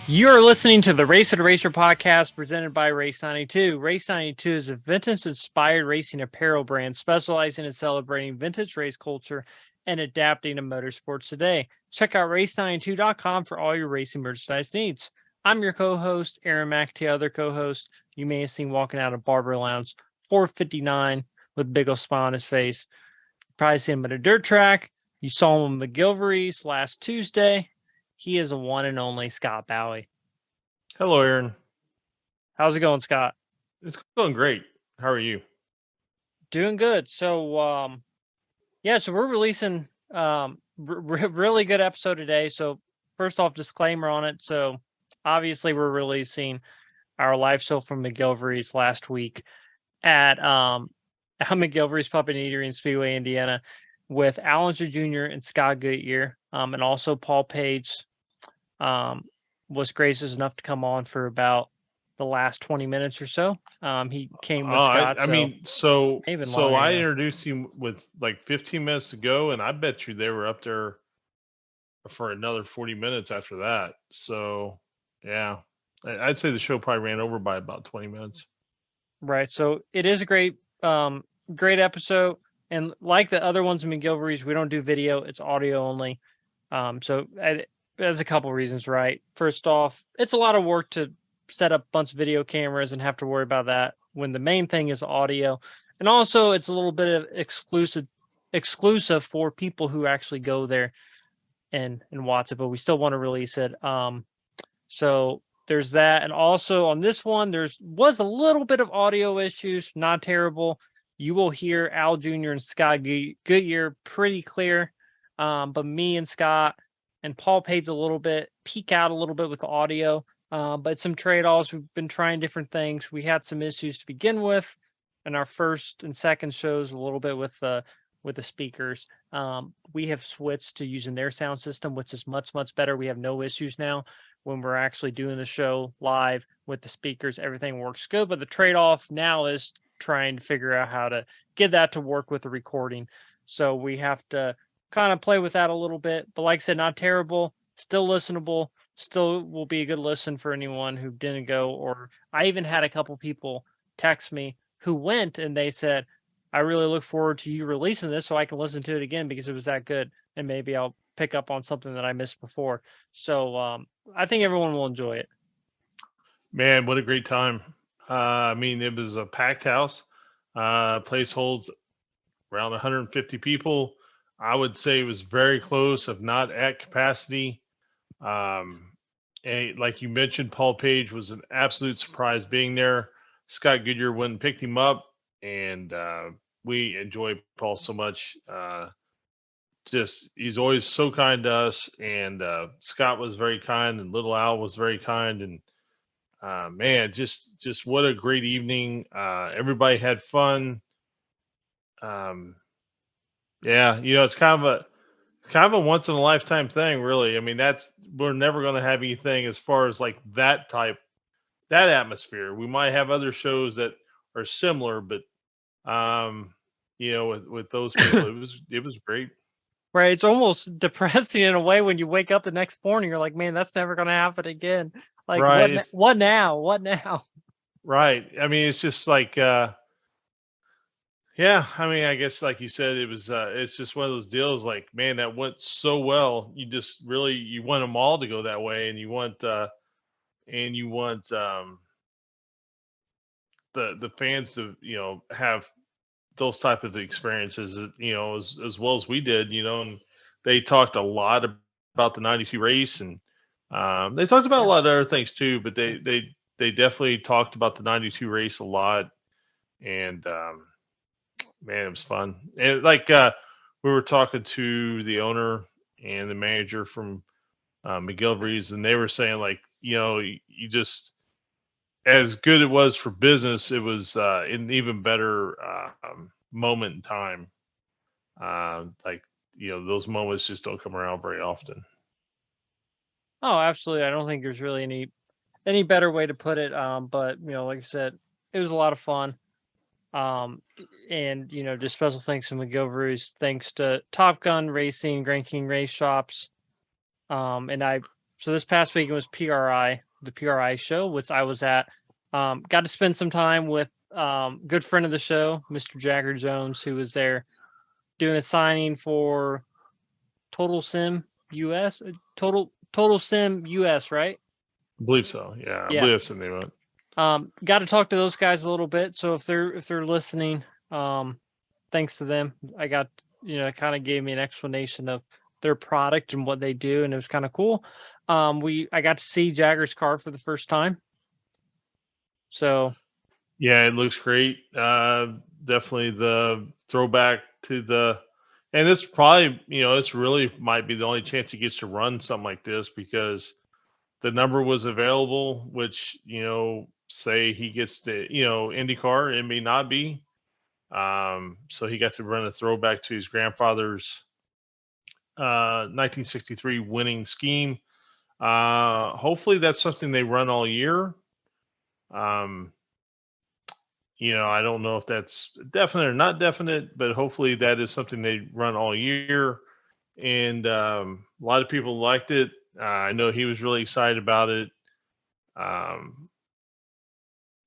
You're listening to the Race of the Racer podcast presented by Race 92. Race 92 is a vintage-inspired racing apparel brand specializing in celebrating vintage race culture and adapting to motorsports today. Check out race92.com for all your racing merchandise needs. I'm your co-host, Aaron McAtee, other co-host. You may have seen walking out of Barber Lounge 459 with a big old smile on his face. You probably seen him at a dirt track. You saw him at McGilvery's last Tuesday. He is a one and only Scott Bowie. Hello, Aaron. How's it going, Scott? It's going great. How are you? Doing good. So, so we're releasing really good episode today. So, first off, disclaimer on it. So, obviously, we're releasing our live show from McGilvery's last week at McGilvery's Pub and Eatery in Speedway, Indiana, with Unser Jr. and Scott Goodyear, and also Paul Page was gracious enough to come on for about the last 20 minutes or so. He came with Scott. I introduced you with like 15 minutes to go, and I bet you they were up there for another 40 minutes after that. So, yeah, I'd say the show probably ran over by about 20 minutes. Right. So it is a great episode. And like the other ones in McGilvery's, we don't do video; it's audio only. There's a couple reasons, right? First off, it's a lot of work to set up a bunch of video cameras and have to worry about that when the main thing is audio. And also, it's a little bit of exclusive for people who actually go there and watch it, but we still want to release it. So there's that. And also on this one, was a little bit of audio issues, not terrible. You will hear Al Jr. and Scott Goodyear pretty clear. But me and Scott and Paul Page a little bit, peek out a little bit with the audio. But some trade-offs. We've been trying different things. We had some issues to begin with in our first and second shows, a little bit with the speakers. We have switched to using their sound system, which is much, much better. We have no issues now when we're actually doing the show live with the speakers. Everything works good, but the trade-off now is trying to figure out how to get that to work with the recording. So we have to kind of play with that a little bit. But like I said, not terrible, still listenable. Still will be a good listen for anyone who didn't go. Or I even had a couple people text me who went and they said, I really look forward to you releasing this so I can listen to it again because it was that good. And maybe I'll pick up on something that I missed before. So I think everyone will enjoy it. Man, what a great time. It was a packed house. Place holds around 150 people. I would say it was very close, if not at capacity. And like you mentioned, Paul Page was an absolute surprise being there. Scott Goodyear went and picked him up, and we enjoy Paul so much. He's always so kind to us, and Scott was very kind, and little Al was very kind, and man, just what a great evening. Everybody had fun. Yeah, it's kind of a once in a lifetime thing, really. I mean, we're never going to have anything as far as like that atmosphere. We might have other shows that are similar, but with those people, it was great. Right. It's almost depressing in a way when you wake up the next morning. You're like, man, that's never going to happen again. Like, right. What now? What now? Right. I mean, it's just like, I guess like you said, it's just one of those deals like, man, that went so well. You want them all to go that way. And you want the fans to, have those type of experiences, as well as we did, and they talked a lot about the 92 race, and they talked about a lot of other things too, but they definitely talked about the 92 race a lot. And man, it was fun. And like we were talking to the owner and the manager from McGilvery's, and they were saying like, you just, as good it was for business, it was an even better moment in time. Those moments just don't come around very often. Oh, absolutely. I don't think there's really any better way to put it. But like I said, it was a lot of fun. And just special thanks to McGilvery's, thanks to Top Gun Racing, Grand King Race Shops. And I So this past weekend was PRI, the PRI show, which I was at. Got to spend some time with good friend of the show, Mr. Jagger Jones, who was there doing a signing for Total Sim US, Total Sim US, right? I believe so. Yeah, I Yeah. believe that's the name of it. Got to talk to those guys a little bit. So if they're listening, thanks to them, I got kind of gave me an explanation of their product and what they do, and it was kind of cool. I got to see Jagger's car for the first time. So Yeah, it looks great. Definitely the throwback to the, and this probably, this really might be the only chance he gets to run something like this because the number was available, which, say he gets the, IndyCar, it may not be. So he got to run a throwback to his grandfather's 1963 winning scheme. Hopefully that's something they run all year. Um, I don't know if that's definite or not definite, but hopefully that is something they run all year. And a lot of people liked it. I know he was really excited about it. Um,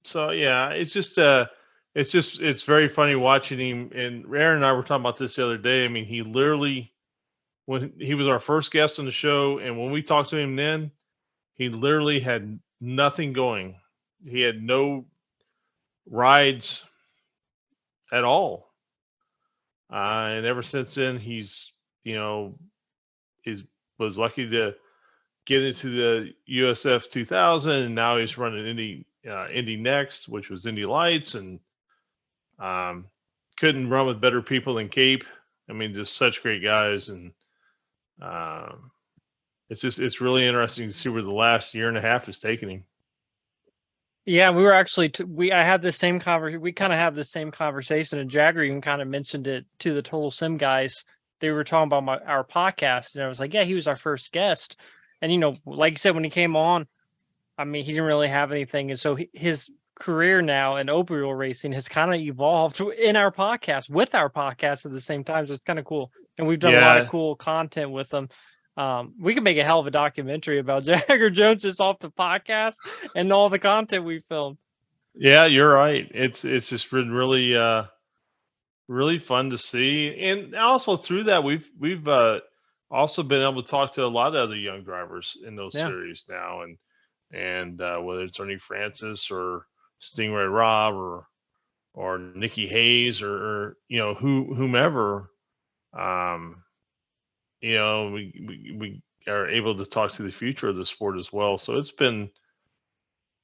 so yeah, it's very funny watching him. And Aaron and I were talking about this the other day. I mean, he literally, when he was our first guest on the show, and when we talked to him then, he literally had nothing going. He had no rides at all. And ever since then, he's, you know, is was lucky to get into the USF 2000, and now he's running Indy Next, which was Indy Lights, and um, couldn't run with better people than Cape. I mean, just such great guys, and um, it's really interesting to see where the last year and a half is taking him. yeah, we were actually I had the same conversation. We kind of have the same conversation, and Jagger even kind of mentioned it to the Total Sim guys. They were talking about our podcast, and I was like, "Yeah, he was our first guest." And like you said, when he came on, I mean, he didn't really have anything, and so his career now in open wheel racing has kind of evolved in our podcast with our podcast at the same time. So it's kind of cool, and we've done a lot of Yeah, cool content with them. We could make a hell of a documentary about Jagger Jones just off the podcast and all the content we filmed. yeah, you're right. It's just been really fun to see, and also through that we've also been able to talk to a lot of other young drivers in those Yeah. series now, and whether it's Ernie Francis or Stingray Rob or Nikki Hayes or whomever, um, we are able to talk to the future of the sport as well. So it's been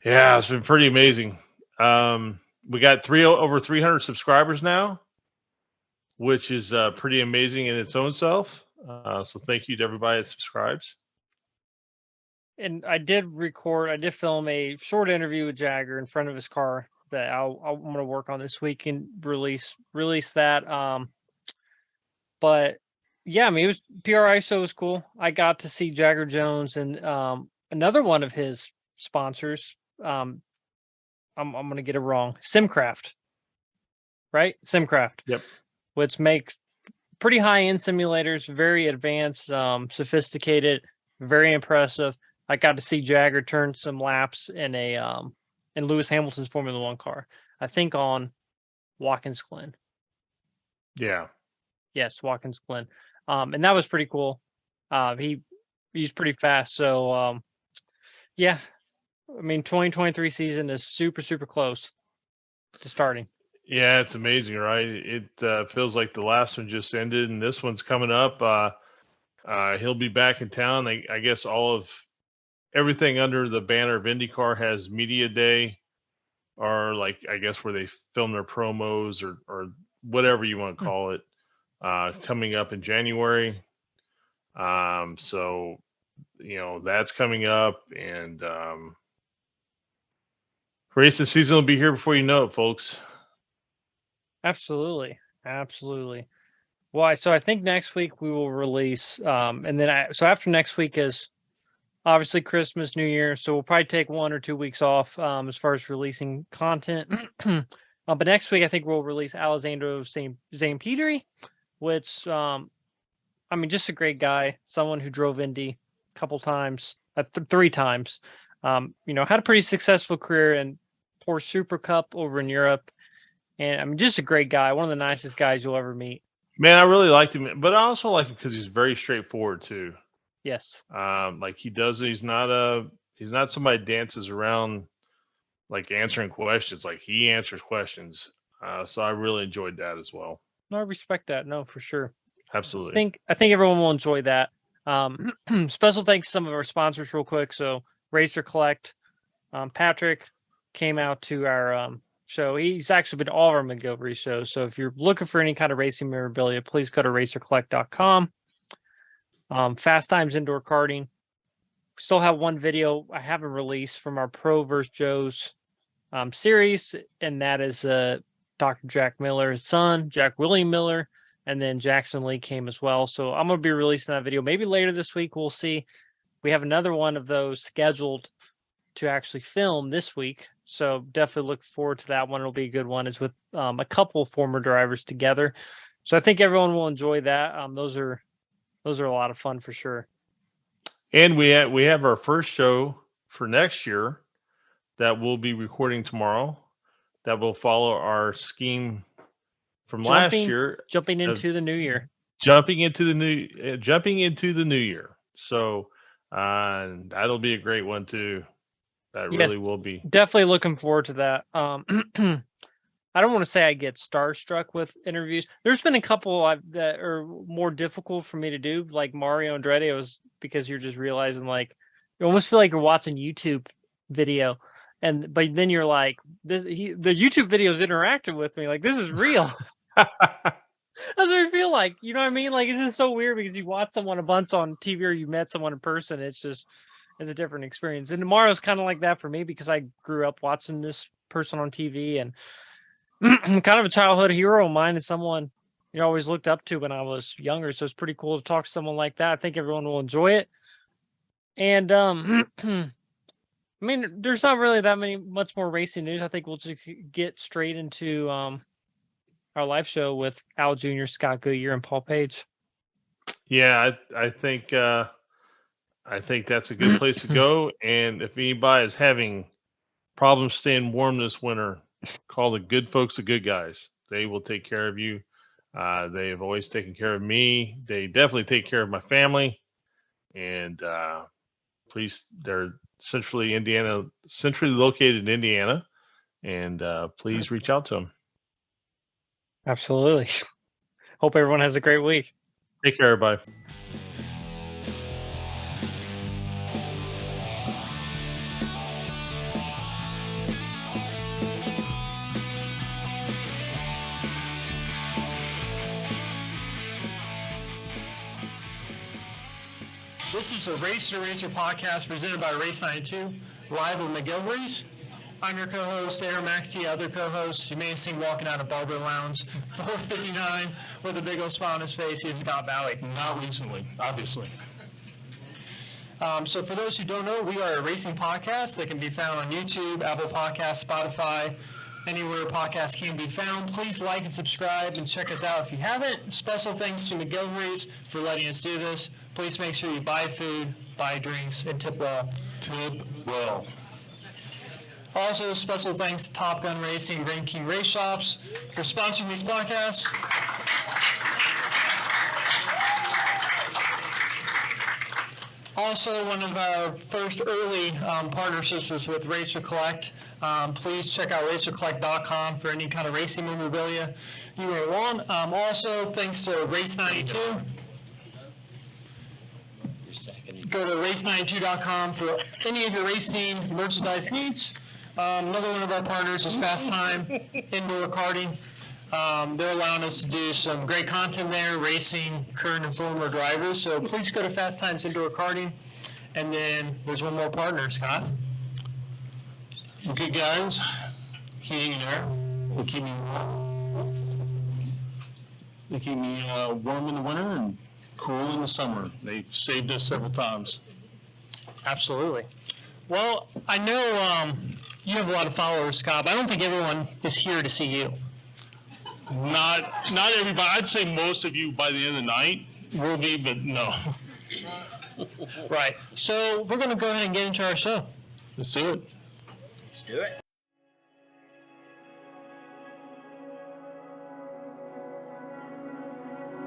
pretty amazing. We got over 300 subscribers now, which is pretty amazing in its own self. So thank you to everybody that subscribes. And I did film a short interview with Jagger in front of his car that I'm going to work on this week and release that. But yeah, I mean, it was PRI show was cool. I got to see Jagger Jones and another one of his sponsors. I'm going to get it wrong. Simcraft, right? Simcraft, Yep. which makes pretty high end simulators, very advanced, sophisticated, very impressive. I got to see Jagger turn some laps in Lewis Hamilton's Formula One car. I think on Watkins Glen. Yeah. Yes, Watkins Glen. And that was pretty cool. He's pretty fast. So yeah. I mean 2023 season is super, super close to starting. Yeah, it's amazing, right? It feels like the last one just ended, and this one's coming up. He'll be back in town. I guess all of everything under the banner of IndyCar has media day, or like I guess where they film their promos or whatever you want to call it, coming up in January. So that's coming up, and racing season will be here before you know it, folks. Absolutely. Absolutely. Well, so I think next week we will release, and then so after next week is obviously Christmas, New Year. So we'll probably take 1 or 2 weeks off as far as releasing content. But next week I think we'll release Alessandro Zampedri, which I mean, just a great guy, someone who drove Indy a couple times. 3 times. Had a pretty successful career in Porsche Super Cup over in Europe. And I mean, just a great guy, one of the nicest guys you'll ever meet. Man, I really liked him, but I also like him because he's very straightforward too. Yes. Like he's not somebody that dances around like answering questions. Like he answers questions. So I really enjoyed that as well. No, I respect that. No, for sure. Absolutely. I think everyone will enjoy that. Special thanks to some of our sponsors real quick. So Racer Collect, Patrick came out to our show. He's actually been to all of our McGilvery's shows. So if you're looking for any kind of racing memorabilia, please go to racercollect.com. Fast Times Indoor Karting. We still have one video I haven't released from our Pro vs. Joe's series, and that is Dr. Jack Miller's son, Jack William Miller, and then Jackson Lee came as well. So I'm going to be releasing that video maybe later this week. We'll see. We have another one of those scheduled to actually film this week. So definitely look forward to that one. It'll be a good one. It's with a couple former drivers together. So I think everyone will enjoy that. Those are a lot of fun for sure. And we have our first show for next year that we'll be recording tomorrow. That will follow our scheme from last year. Jumping into the new year. Jumping into the new year. So that'll be a great one too. That really will be. Definitely looking forward to that. I don't want to say I get starstruck with interviews. There's been a couple that are more difficult for me to do, like Mario Andretti. It was because you're just realizing, like, you almost feel like you're watching YouTube video, but then you're like, the YouTube video is interacting with me, like this is real. That's what I feel like. You know what I mean? Like it's just so weird because you watch someone a bunch on TV or you met someone in person. It's a different experience. And tomorrow's kind of like that for me because I grew up watching this person on TV and kind of a childhood hero of mine and someone always looked up to when I was younger. So it's pretty cool to talk to someone like that. I think everyone will enjoy it. And I mean, there's not really that much more racing news. I think we'll just get straight into our live show with Al Jr., Scott Goodyear, and Paul Page. Yeah, I think that's a good place to go. And if anybody is having problems staying warm this winter, call the good folks the Good Guys. They will take care of you. They have always taken care of me. They definitely take care of my family. And please, they're centrally located in Indiana. And please reach out to them. Absolutely. Hope everyone has a great week. Take care, everybody. This is a Race to Racer podcast presented by Race 92, live at McGilvery's. I'm your co-host, Aaron McAtee, other co-hosts. You may have seen walking out of Barber Lounge, 459, with a big old smile on his face. He is Scott Valley. Not recently, obviously. So for those who don't know, we are a racing podcast that can be found on YouTube, Apple Podcasts, Spotify, anywhere podcasts can be found. Please like and subscribe and check us out if you haven't. Special thanks to McGilvery's for letting us do this. Please make sure you buy food, buy drinks, and tip well. Tip well. Also, special thanks to Top Gun Racing and Grand King Race Shops for sponsoring these podcasts. Also, one of our first early partnerships was with Racer Collect. Please check out racercollect.com for any kind of racing memorabilia you may want. Also, thanks to Race 92. Go to race92.com for any of your racing merchandise needs. Another one of our partners is Fast Time Indoor Karting. They're allowing us to do some great content there, racing current and former drivers. So please go to Fast Times Indoor Karting. And then there's one more partner, Scott. Good guys, heating and air. They keep me warm in the winter and cool in the summer. They've saved us several times. Absolutely. Well, I know you have a lot of followers, Scott, but I don't think everyone is here to see you. Not everybody. I'd say most of you by the end of the night will be, but no. Right. So we're going to go ahead and get into our show. Let's do it. Let's do it.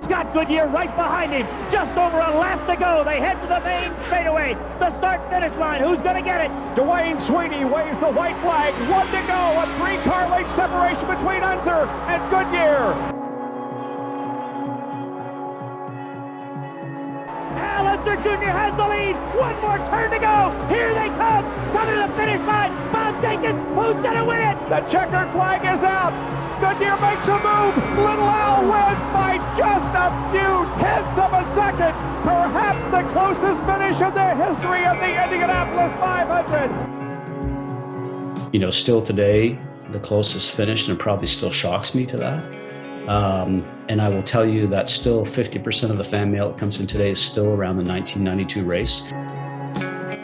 Got Goodyear right behind him. Just over a lap to go. They head to the main straightaway. The start-finish line. Who's going to get it? Dwayne Sweeney waves the white flag. 1 to go. A 3-car length separation between Unser and Goodyear. Unser Jr. has the lead. One more turn to go. Here they come. Coming to the finish line. Bob Jenkins. Who's going to win it? The checkered flag is out. Goodyear makes a move. Little Al wins by just a few tenths of a second. Perhaps the closest finish in the history of the Indianapolis 500. You know, still today, the closest finish, and it probably still shocks me to that. And I will tell you that still 50% of the fan mail that comes in today is still around the 1992 race.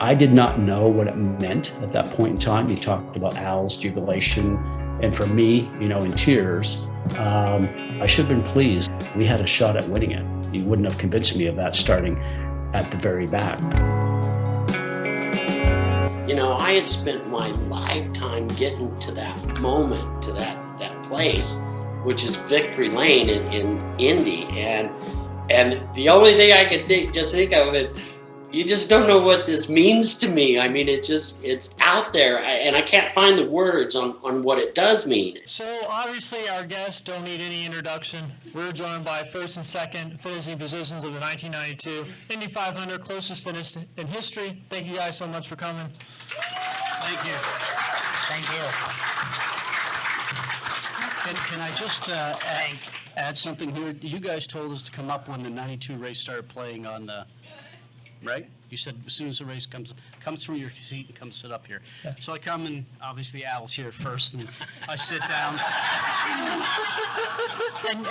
I did not know what it meant at that point in time. You talked about Al's jubilation. And for me, you know, in tears, I should have been pleased. We had a shot at winning it. You wouldn't have convinced me of that starting at the very back. You know, I had spent my lifetime getting to that moment, to that place, which is Victory Lane in Indy. And the only thing I could think of it, you just don't know what this means to me. I mean, it's out there, and I can't find the words on what it does mean. So obviously our guests don't need any introduction. We're joined by first and second finishing positions of the 1992 Indy 500, closest finish in history. Thank you guys so much for coming. Thank you. Thank you. Can I just add something here? You guys told us to come up when the 92 race started playing on the, right? You said as soon as the race comes from your seat and come sit up here. Yeah. So I come, and obviously Al's here first, and I sit down.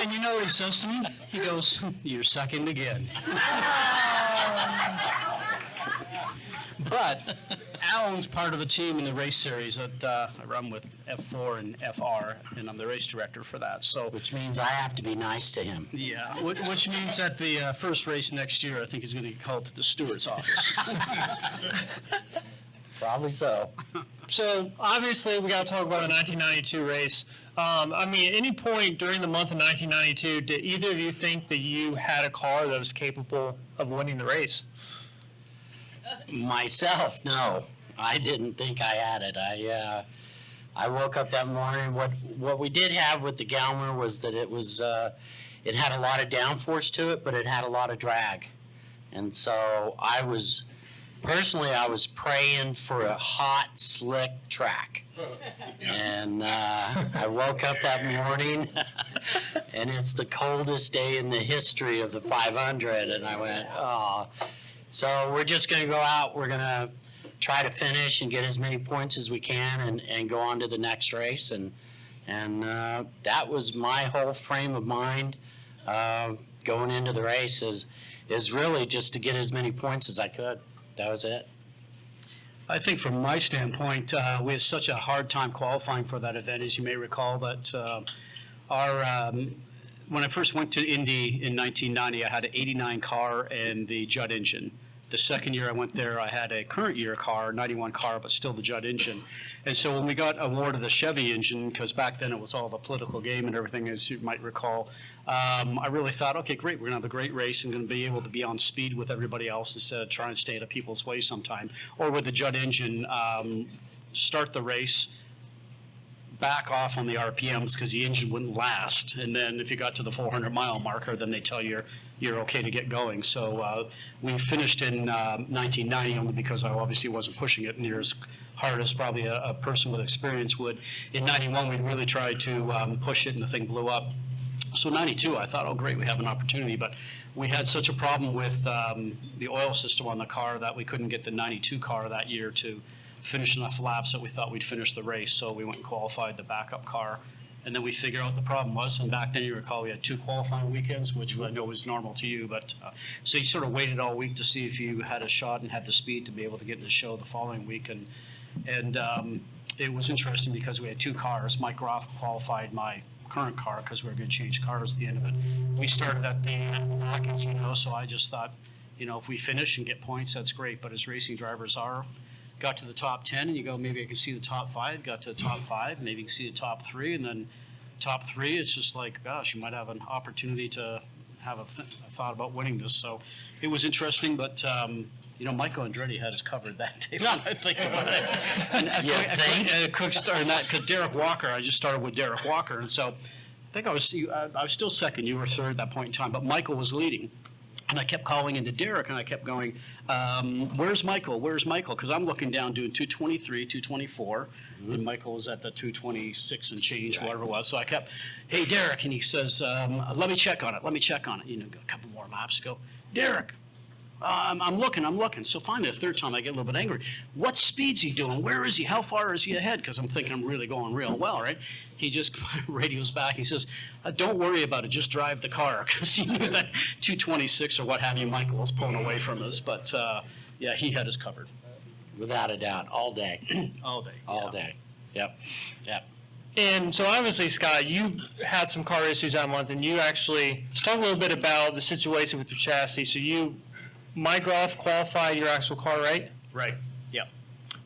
and you know what he says to me? He goes, "You're second again." But Alan's part of the team in the race series that I run with F4 and FR, and I'm the race director for that. So, Which means I have to be nice to him. yeah, which means that the first race next year, I think, is going to get called to the steward's office. Probably so. So obviously we got to talk about the 1992 race. I mean, at any point during the month of 1992, did either of you think that you had a car that was capable of winning the race? Myself, no. I didn't think I had it. I woke up that morning. What we did have with the Galmer was that it it had a lot of downforce to it, but it had a lot of drag. And so I was praying for a hot, slick track. And I woke up that morning, and it's the coldest day in the history of the 500, and I went, oh. So we're just going to go out. We're going to try to finish and get as many points as we can and go on to the next race. And that was my whole frame of mind going into the race is really just to get as many points as I could. That was it. I think from my standpoint, we had such a hard time qualifying for that event. As you may recall, that when I first went to Indy in 1990, I had an 89 car and the Judd engine. The second year I went there, I had a current year car, 91 car, but still the Judd engine. And so when we got awarded the Chevy engine, because back then it was all the political game and everything, as you might recall, I really thought, okay, great, we're going to have a great race and going to be able to be on speed with everybody else instead of trying to stay out of people's way sometime. Or with the Judd engine, start the race, back off on the RPMs because the engine wouldn't last. And then if you got to the 400-mile marker, then they tell you you're okay to get going. So we finished in 1990 only because I obviously wasn't pushing it near as hard as probably a person with experience would. In 91, we really tried to push it, and the thing blew up. So 92, I thought, oh, great, we have an opportunity. But we had such a problem with the oil system on the car that we couldn't get the 92 car that year to finish enough laps that we thought we'd finish the race. So we went and qualified the backup car. And then we figured out what the problem was. And back then, you recall, we had 2 qualifying weekends, which I know was normal to you. But so you sort of waited all week to see if you had a shot and had the speed to be able to get in the show the following week. And it was interesting because we had 2 cars. Mike Groff qualified my current car because we were going to change cars at the end of it. We started at the back, as you know, so I just thought, You know, if we finish and get points, that's great. But as racing drivers are, got to the top 10 and you go, maybe I can see the top 5, got to the top 5, maybe you can see the top 3, and then top 3, it's just like, gosh, you might have an opportunity to have a thought about winning this. So it was interesting, but you know, Michael Andretti had us covered that day when I think about it. And a quick start in that, because Derek Walker, I just started with Derek Walker, and so I think I was still second, you were third at that point in time, but Michael was leading. And I kept calling into Derek, and I kept going, where's Michael? Where's Michael? Because I'm looking down doing 223, 224, and Michael was at the 226 and change, whatever it was. So I kept, hey, Derek, and he says, let me check on it. Let me check on it. You know, a couple more laps ago. Derek, I'm looking. So finally, the third time, I get a little bit angry. What speed's he doing? Where is he? How far is he ahead? Because I'm thinking I'm really going real well, right? He just radios back. He says, don't worry about it. Just drive the car. Because he knew that 226 or what have you, Michael was pulling away from us. But, yeah, he had us covered. Without a doubt, all day. All day. All day. Yep. And so obviously, Scott, you had some car issues that month, and you actually, let's talk a little bit about the situation with your chassis. So Mike Groff qualified your actual car, right? Right, yeah.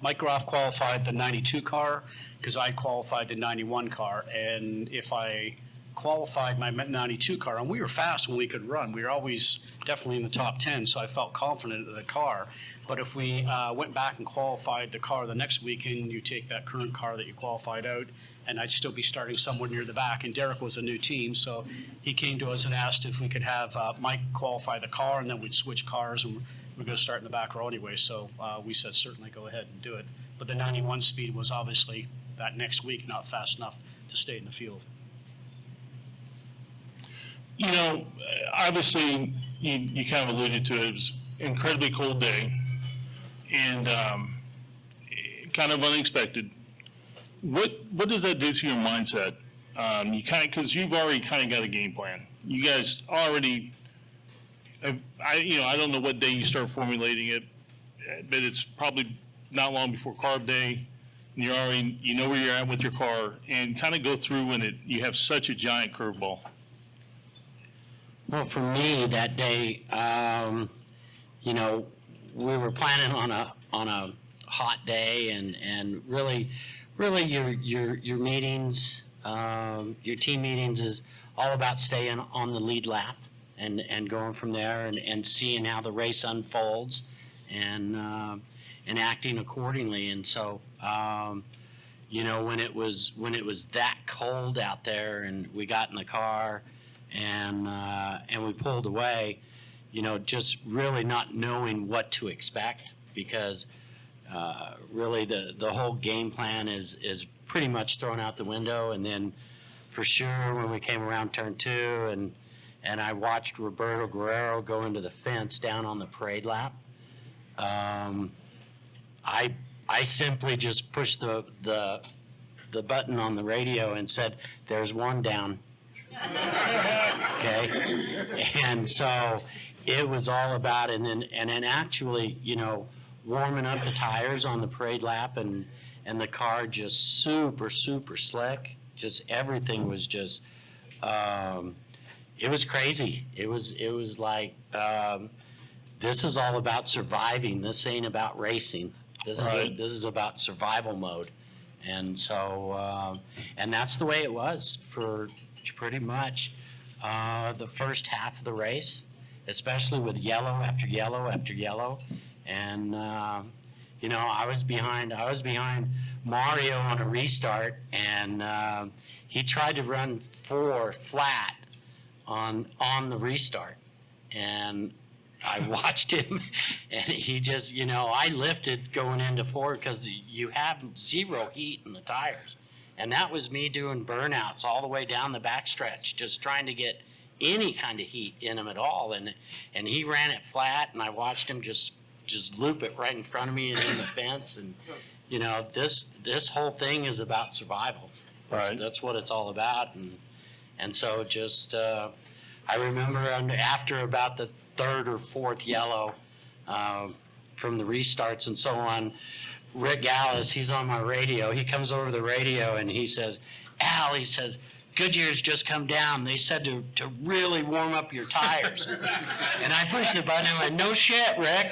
Mike Groff qualified the 92 car because I qualified the 91 car. And if I qualified my 92 car, and we were fast when we could run, we were always definitely in the top 10, so I felt confident in the car. But if we went back and qualified the car the next weekend, you take that current car that you qualified out, and I'd still be starting somewhere near the back. And Derek was a new team, so he came to us and asked if we could have Mike qualify the car, and then we'd switch cars, and we're going to start in the back row anyway. So we said, certainly go ahead and do it. But the 91 speed was obviously that next week not fast enough to stay in the field. You know, obviously, you kind of alluded to it. It was an incredibly cold day and kind of unexpected. What does that do to your mindset? You kind of, because you've already kind of got a game plan. You guys already, I don't know what day you start formulating it, but it's probably not long before carb day. And you know where you're at with your car, and kind of go through when you have such a giant curveball. Well, for me that day, you know, we were planning on a hot day, and really your meetings, your team meetings is all about staying on the lead lap and going from there and seeing how the race unfolds and acting accordingly. And so, you know, when it was that cold out there and we got in the car and we pulled away, you know, just really not knowing what to expect, because really the whole game plan is pretty much thrown out the window. And then for sure when we came around turn 2 and I watched Roberto Guerrero go into the fence down on the parade lap, I simply just pushed the button on the radio and said, "There's one down." Okay, and so it was all about, and then actually, you know, warming up the tires on the parade lap, and the car just super slick. Just everything was just, it was crazy. It was like, this is all about surviving. This ain't about racing. This is about survival mode, and so and that's the way it was for pretty much the first half of the race, especially with yellow after yellow after yellow. And you know, I was behind Mario on a restart, and he tried to run 4 flat on the restart, and I watched him, and he just, you know, I lifted going into 4 because you have 0 heat in the tires. And that was me doing burnouts all the way down the backstretch, just trying to get any kind of heat in him at all. And he ran it flat, and I watched him just loop it right in front of me and in the fence. And, you know, this whole thing is about survival. Right. That's what it's all about. And so just, I remember after about the 3rd or 4th yellow from the restarts and so on, Rick Gallis, he's on my radio. He comes over the radio and he says, "Al," he says, Goodyear's just come down. They said to really warm up your tires. And I pushed the button and went, no shit, Rick.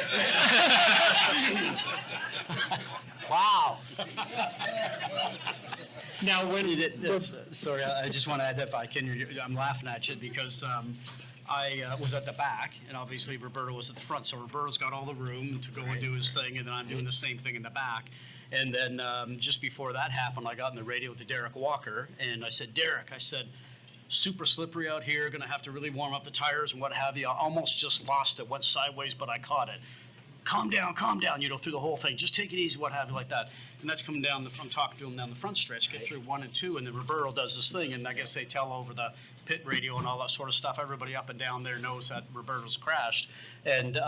Wow. Now, sorry, I just want to add that if I can, I'm laughing at you because I was at the back, and obviously Roberto was at the front. So Roberto's got all the room to go and do his thing, and then I'm doing the same thing in the back. And then just before that happened, I got in the radio to Derek Walker, and I said, Derek, I said, super slippery out here, going to have to really warm up the tires and what have you. I almost just lost it, went sideways, but I caught it. Calm down, through the whole thing. Just take it easy, what have you, like that. And that's coming down, I'm talking to him down the front stretch, get through 1 and 2, and then Roberto does this thing, and I guess they tell over the pit radio and all that sort of stuff. Everybody up and down there knows that Roberto's crashed. And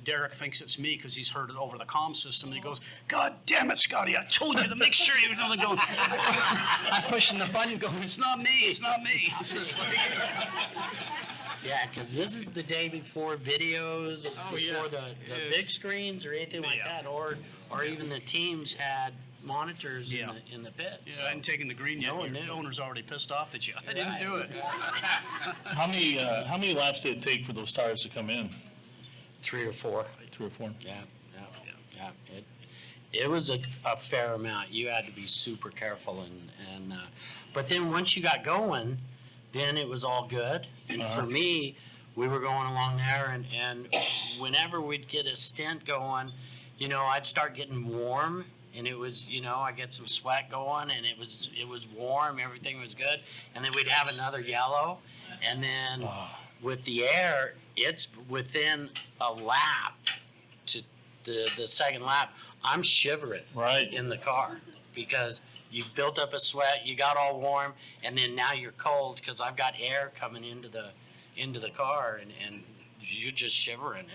Derek thinks it's me because he's heard it over the comm system. And he goes, God damn it, Scotty, I told you to make sure you were going. I'm pushing the button going, it's not me. It's just like... Yeah, because this is the day before videos, before the big screens or anything like that, or even the teams had monitors in the pits. Yeah, I hadn't taken the green yet. The owner's already pissed off at you. I didn't do it. How many laps did it take for those tires to come in? 3 or 4. 3 or 4. Yeah. It was a fair amount. You had to be super careful, and but then once you got going, then it was all good. And for me, we were going along there, and whenever we'd get a stint going, I'd start getting warm, and it was, I get some sweat going, and it was warm, everything was good, and then we'd have another yellow, and then with the air, it's within a lap to the second lap, I'm shivering in the car because you've built up a sweat, you got all warm, and then now you're cold because I've got air coming into the car, and you're just shivering.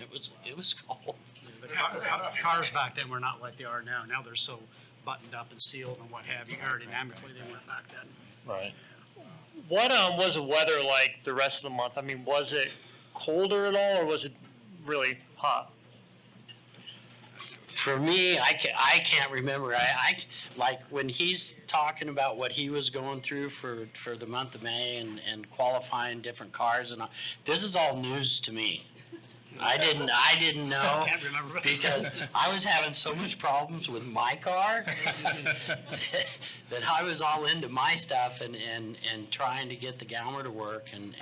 It was cold. The cars back then were not like they are now. Now they're so buttoned up and sealed and what have you. Aerodynamically, they weren't back then. Right. What was the weather like the rest of the month? I mean, was it colder at all, or was it really hot? For me, I can't remember. I like when he's talking about what he was going through for the month of May and qualifying different cars and all, this is all news to me. I didn't know Can't remember. because I was having so much problems with my car that I was all into my stuff and trying to get the Galmer to work and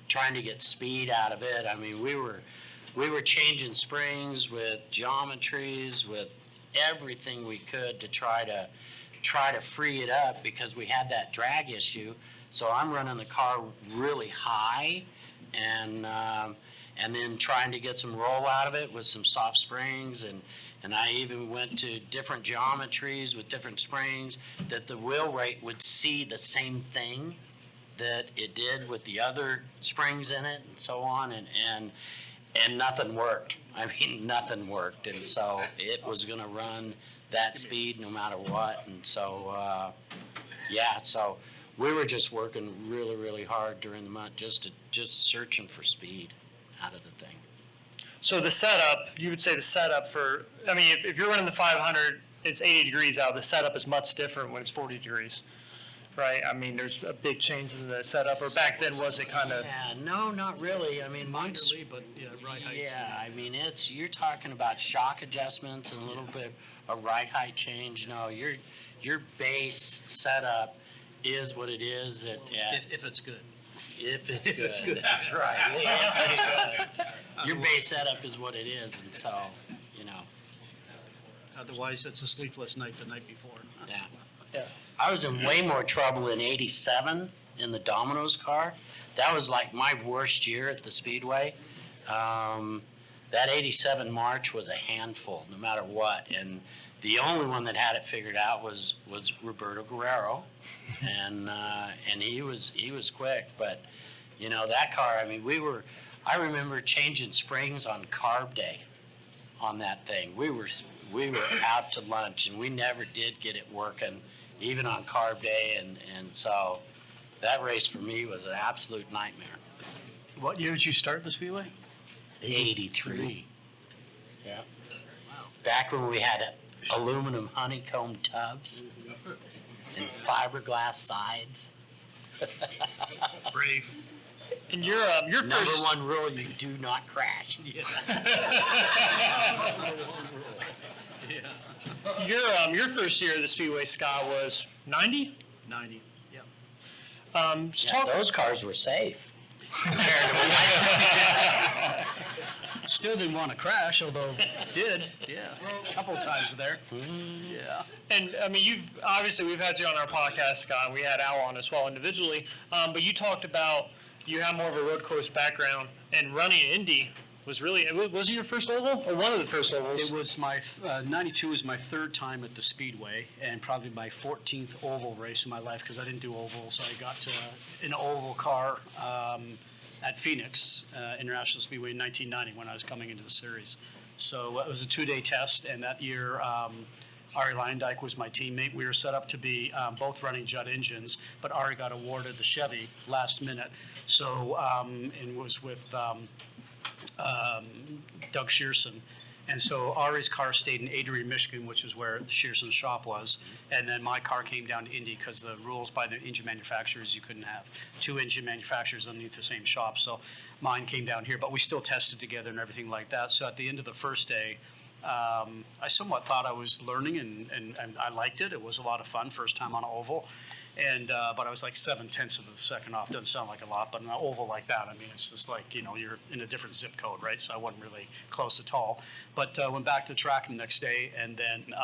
trying to get speed out of it. I mean, we were changing springs with geometries, with everything we could to try to free it up because we had that drag issue. So I'm running the car really high and then trying to get some roll out of it with some soft springs, and I even went to different geometries with different springs that the wheel rate would see the same thing that it did with the other springs in it and so on, and nothing worked. I mean, nothing worked, and so it was going to run that speed no matter what, and so so we were just working really, really hard during the month, just searching for speed out of the thing. So the setup, you would say the setup for, I mean, if you're running the 500, it's 80 degrees out. The setup is much different when it's 40 degrees, right? I mean, there's a big change in the setup, or back then was it kind of? Yeah, no, not really. I mean, once, But right heights. yeah, I mean, you're talking about shock adjustments and a little bit of ride height change. No, your base setup is what it is If it's good. if it's good. it's good. That's right. If it's good. Your base setup is what it is, and so, Otherwise, it's a sleepless night the night before. yeah. I was in way more trouble in '87 in the Domino's car. That was like my worst year at the Speedway. That '87 March was a handful, no matter what. And the only one that had it figured out was Roberto Guerrero, and he was quick. But that car. I mean, I remember changing springs on carb day on that thing. We were out to lunch, and we never did get it working, even on carb day. And so that race for me was an absolute nightmare. What year did you start the Speedway? 83. Yeah. Back when we had aluminum honeycomb tubs and fiberglass sides. Brave. And your Number first. one rule, you do not crash. Your first year at the Speedway, Scott, was 90. 90, yeah. Just Yeah, talk. those cars were safe. Still didn't want to crash, although did, yeah, a couple of times there. Yeah. And I mean, we've had you on our podcast, Scott. We had Al on as well individually. But you talked about you have more of a road course background, and running Indy was it your first oval or one of the first ovals? It was my, 92 was my third time at the Speedway, and probably my 14th oval race in my life, because I didn't do ovals. I got an oval car at Phoenix International Speedway in 1990 when I was coming into the series. So it was a 2-day test, and that year Ari Leyendijk was my teammate. We were set up to be both running Judd engines, but Ari got awarded the Chevy last minute. So and was with Doug Shearson. And so Ari's car stayed in Eatery, Michigan, which is where the Shearson shop was. And then my car came down to Indy because the rules by the engine manufacturers, you couldn't have 2 engine manufacturers underneath the same shop. So mine came down here, but we still tested together and everything like that. So at the end of the first day, I somewhat thought I was learning, and I liked it. It was a lot of fun, first time on an oval. And but I was like 0.7 of a second off. Doesn't sound like a lot, but in an oval like that, I mean, it's just like, you're in a different zip code, right? So I wasn't really close at all. But went back to track the next day, and then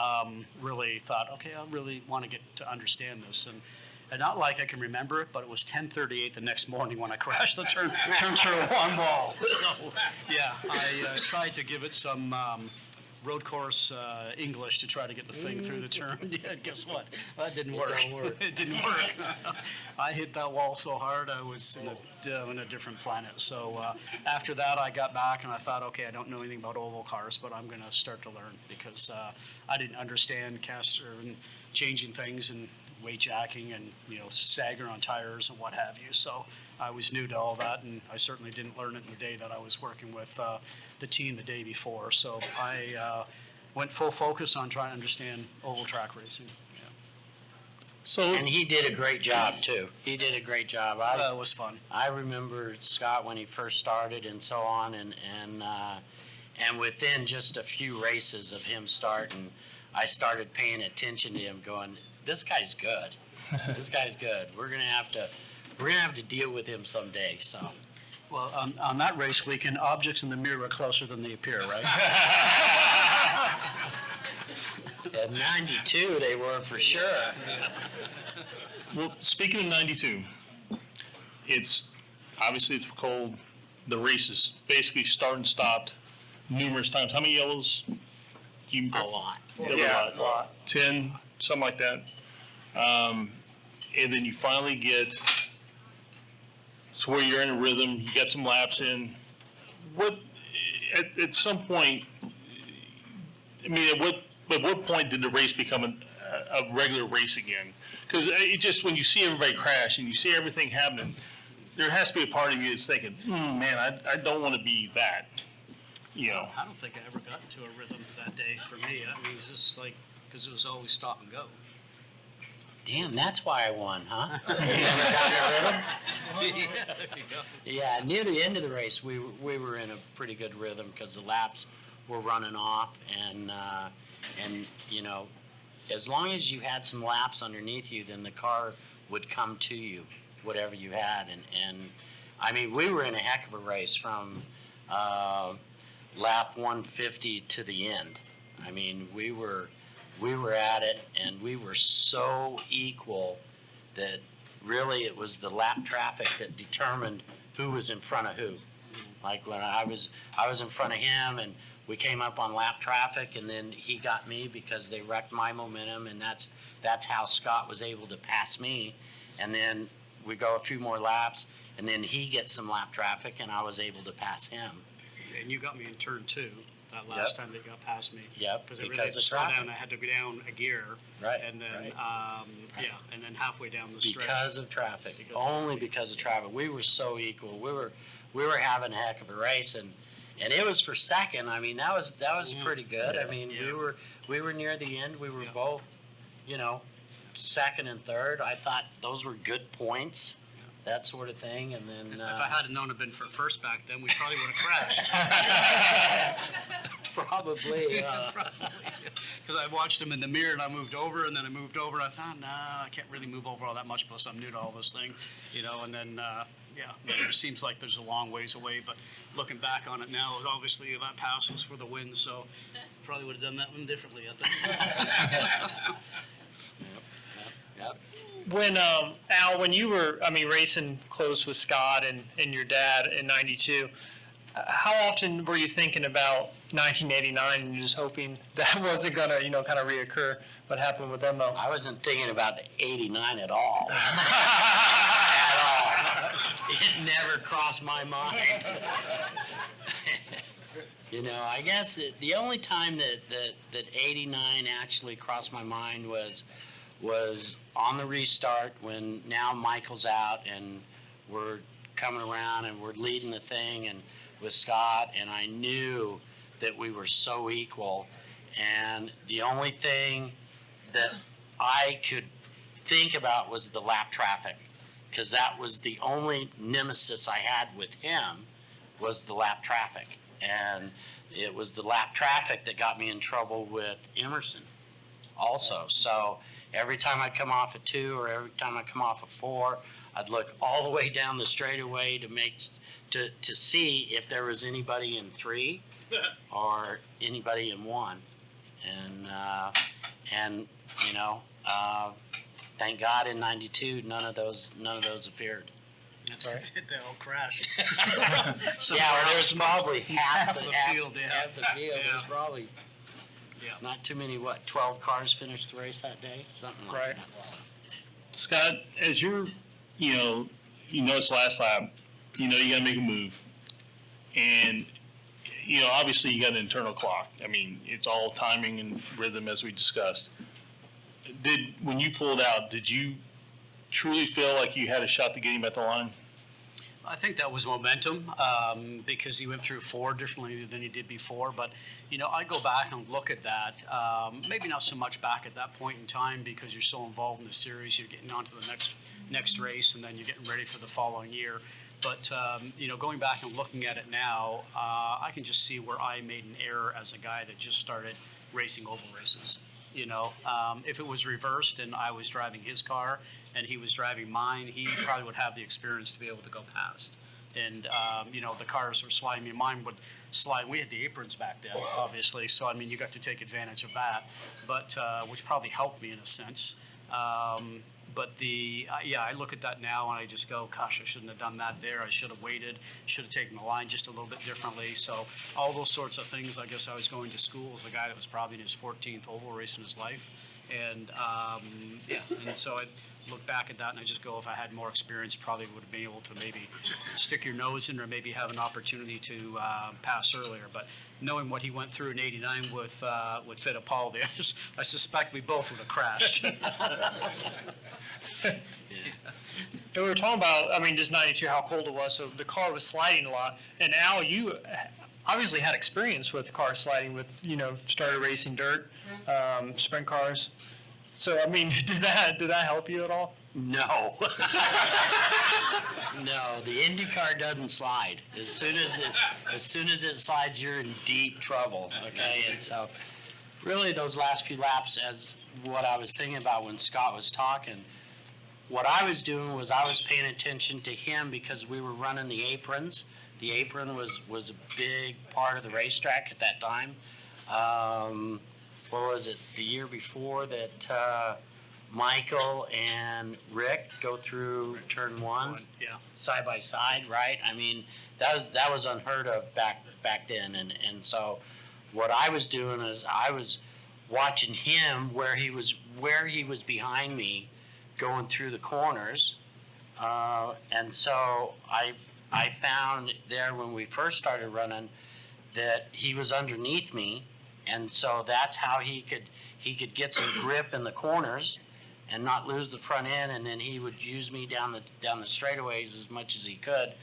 really thought, okay, I really want to get to understand this. And not like I can remember it, but it was 10:38 the next morning when I crashed the turn through one wall. So yeah, I tried to give it some road course English to try to get the thing through the turn. Yeah, guess what? That didn't work. It didn't work. I hit that wall so hard I was in a different planet. So after that, I got back and I thought, okay, I don't know anything about oval cars, but I'm going to start to learn, because I didn't understand caster and changing things and weight jacking and stagger on tires and what have you. So I was new to all that, and I certainly didn't learn it in the day that I was working with the team the day before. So I went full focus on trying to understand oval track racing. Yeah. So And he did a great job too. He did a great job. It was fun. I remember Scott when he first started and so on, and within just a few races of him starting, I started paying attention to him, going, "This guy's good. This guy's good. We're gonna have to deal with him someday." So. Well, on that race weekend, objects in the mirror are closer than they appear, right? At 92, they were for sure. Well, speaking of 92, it's cold. The race is basically start and stopped numerous times. How many yellows? A lot. Yeah, a lot. 10, something like that. And then you finally get to where you're in a rhythm. You get some laps in. What at some point? I mean, at what point did the race become a regular race again? Because it just, when you see everybody crash and you see everything happening, there has to be a part of you that's thinking, man, I don't want to be that. I don't think I ever got into a rhythm that day for me. I mean, it's just like, because it was always stop and go. Damn, that's why I won, huh? You never got in a rhythm? Yeah, there you go. Yeah, near the end of the race, we were in a pretty good rhythm because the laps were running off, and as long as you had some laps underneath you, then the car would come to you, whatever you had, and I mean, we were in a heck of a race from lap 150 to the end. I mean, we were at it, and we were so equal that really it was the lap traffic that determined who was in front of who. Like when I was in front of him, and we came up on lap traffic, and then he got me because they wrecked my momentum, and that's how Scott was able to pass me. And then we go a few more laps, and then he gets some lap traffic, and I was able to pass him. And you got me in turn 2 that last time they got past me. Yep, Because because really of slow traffic. down, I had to go down a gear. Right, And then, right. and then halfway down the stretch. Because of traffic, Because of only traffic. because of traffic. We were so equal. We were having a heck of a race, and it was for second. I mean, that was pretty good. I mean, Yeah. we were near the end. We were both, second and third. I thought those were good points. that sort of thing, and then If I had known it'd been for first back then, we probably would have crashed. probably. Because I watched him in the mirror and I moved over and then I moved over. I thought, nah, I can't really move over all that much. Plus, I'm new to all this thing, and then, it seems like there's a long ways away. But looking back on it now, obviously that pass was for the win. So probably would have done that one differently, I think. Yep. When Al, when you were, racing close with Scott and your dad in '92, how often were you thinking about 1989 and just hoping that wasn't gonna, kind of reoccur? What happened with Emmo? I wasn't thinking about '89 at all. At all. It never crossed my mind. I guess the only time that '89 actually crossed my mind was on the restart when now Michael's out and we're coming around and we're leading the thing and with Scott, and I knew that we were so equal, and the only thing that I could think about was the lap traffic, because that was the only nemesis I had with him was the lap traffic, and it was the lap traffic that got me in trouble with Emerson also. So every time I'd come off a 2 or every time I'd come off a 4, I'd look all the way down the straightaway to see if there was anybody in 3 or anybody in 1. And thank God in '92 none of those appeared. That's right. They all crashed. There was probably half the field. Half the field. There was probably not too many. 12 cars finished the race that day, something like Right. that. So. Scott, as you're, it's last lap, you got to make a move. And, obviously you got an internal clock. It's all timing and rhythm as we discussed. When you pulled out, did you truly feel like you had a shot to get him at the line? I think that was momentum because he went through 4 differently than he did before. But, I go back and look at that. Maybe not so much back at that point in time because you're so involved in the series. You're getting on to the next race and then you're getting ready for the following year. But, going back and looking at it now, I can just see where I made an error as a guy that just started racing oval races. If it was reversed and I was driving his car and he was driving mine, he probably would have the experience to be able to go past. And, the cars were sliding. Mine would slide. We had the aprons back then, obviously. So, you got to take advantage of that, but which probably helped me in a sense. But I look at that now and I just go, gosh, I shouldn't have done that there. I should have waited, should have taken the line just a little bit differently. So all those sorts of things, I guess I was going to school as a guy that was probably in his 14th oval race in his life. And, and so I look back at that and I just go, if I had more experience, probably would have been able to maybe stick your nose in or maybe have an opportunity to pass earlier. But knowing what he went through in '89 with Fittipaldi, I suspect we both would have crashed. And we were talking about, just '92, how cold it was, so the car was sliding a lot. And Al, you obviously had experience with car sliding with, started racing dirt, sprint cars. So, did that help you at all? No. No, the Indy car doesn't slide. As soon as it slides, you're in deep trouble. Okay, and so really those last few laps, as what I was thinking about when Scott was talking, what I was doing was I was paying attention to him because we were running the aprons. The apron was a big part of the racetrack at that time. What was it, the year before that Michael and Rick go through turn 1 side by side, right? That was unheard of back then. And so what I was doing is I was watching him where he was behind me going through the corners. And so I found there when we first started running that he was underneath me. And so that's how he could get some grip in the corners and not lose the front end, and then he would use me down the straightaways as much as he could,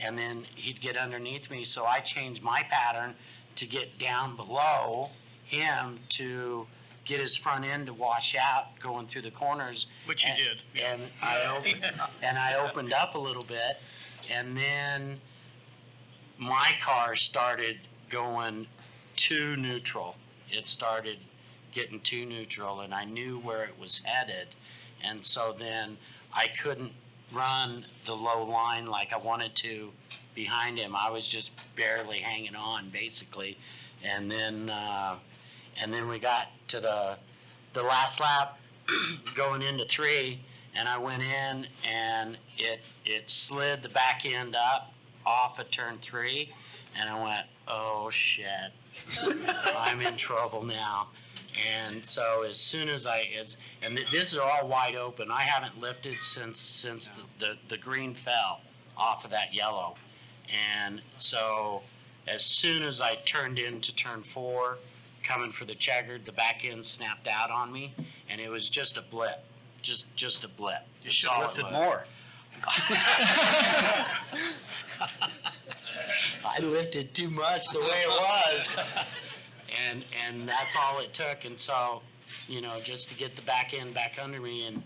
and then he'd get underneath me. So I changed my pattern to get down below him to get his front end to wash out going through the corners. Which you did. And I opened up a little bit, and then my car started going too neutral. It started getting too neutral, and I knew where it was headed. And so then I couldn't run the low line like I wanted to behind him. I was just barely hanging on, basically. And then we got to the last lap going into 3, and I went in, and it slid the back end up off of turn 3, and I went, oh shit, I'm in trouble now. And so as soon as and this is all wide open. I haven't lifted since the green fell off of that yellow. And so as soon as I turned into turn 4, coming for the checkered, the back end snapped out on me, and it was just a blip, just a blip. You should have lifted more. I lifted too much the way it was. And that's all it took. And so, just to get the back end back under me and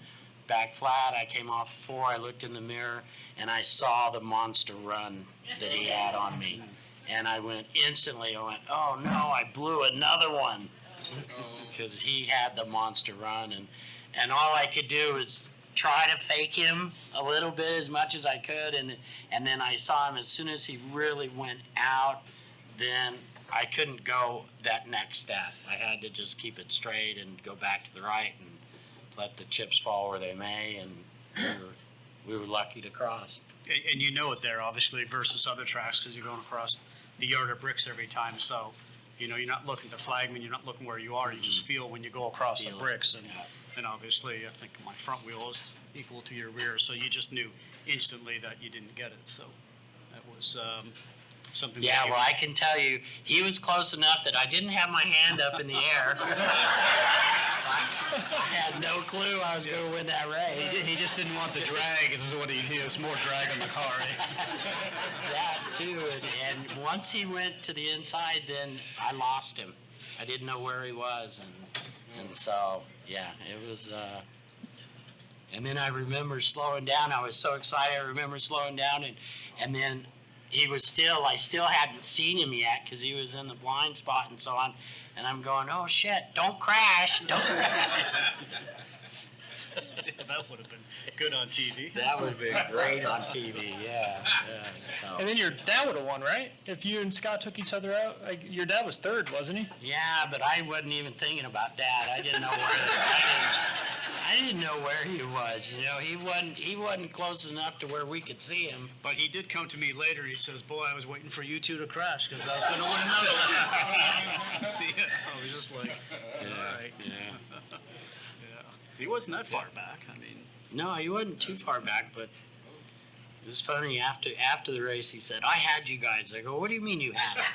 back flat, I came off 4, I looked in the mirror, and I saw the monster run that he had on me. And I went, oh no, I blew another one. Because he had the monster run, and all I could do was try to fake him a little bit as much as I could, and then I saw him as soon as he really went out, then I couldn't go that next step. I had to just keep it straight and go back to the right and let the chips fall where they may, and we were lucky to cross. And you know it there, obviously, versus other tracks, because you're going across the yard of bricks every time. So, you're not looking to flagman, you're not looking where you are. You just feel when you go across the bricks. And obviously, I think my front wheel is equal to your rear, so you just knew instantly that you didn't get it. So that was something. Yeah, well, I can tell you, he was close enough that I didn't have my hand up in the air. I had no clue I was going to win that race. He just didn't want the drag. This is what he was more drag on the car. That too, and once he went to the inside, then I lost him. I didn't know where he was, and so yeah, it was. And then I remember slowing down. I was so excited. I remember slowing down, and then I still hadn't seen him yet because he was in the blind spot and so on. And I'm going, oh shit, don't crash, don't crash. That would have been good on TV. That would have been great on TV, yeah. So. And then your dad would have won, right? If you and Scott took each other out, your dad was 3rd, wasn't he? Yeah, but I wasn't even thinking about Dad. I didn't know where he was. He wasn't close enough to where we could see him. But he did come to me later. He says, "Boy, I was waiting for you two to crash because I was going to win another one." Yeah, I was just like, all right. Yeah. He wasn't that far back. I mean, no, he wasn't too far back, but it was funny. After the race, he said, "I had you guys." I go, "What do you mean you had it?"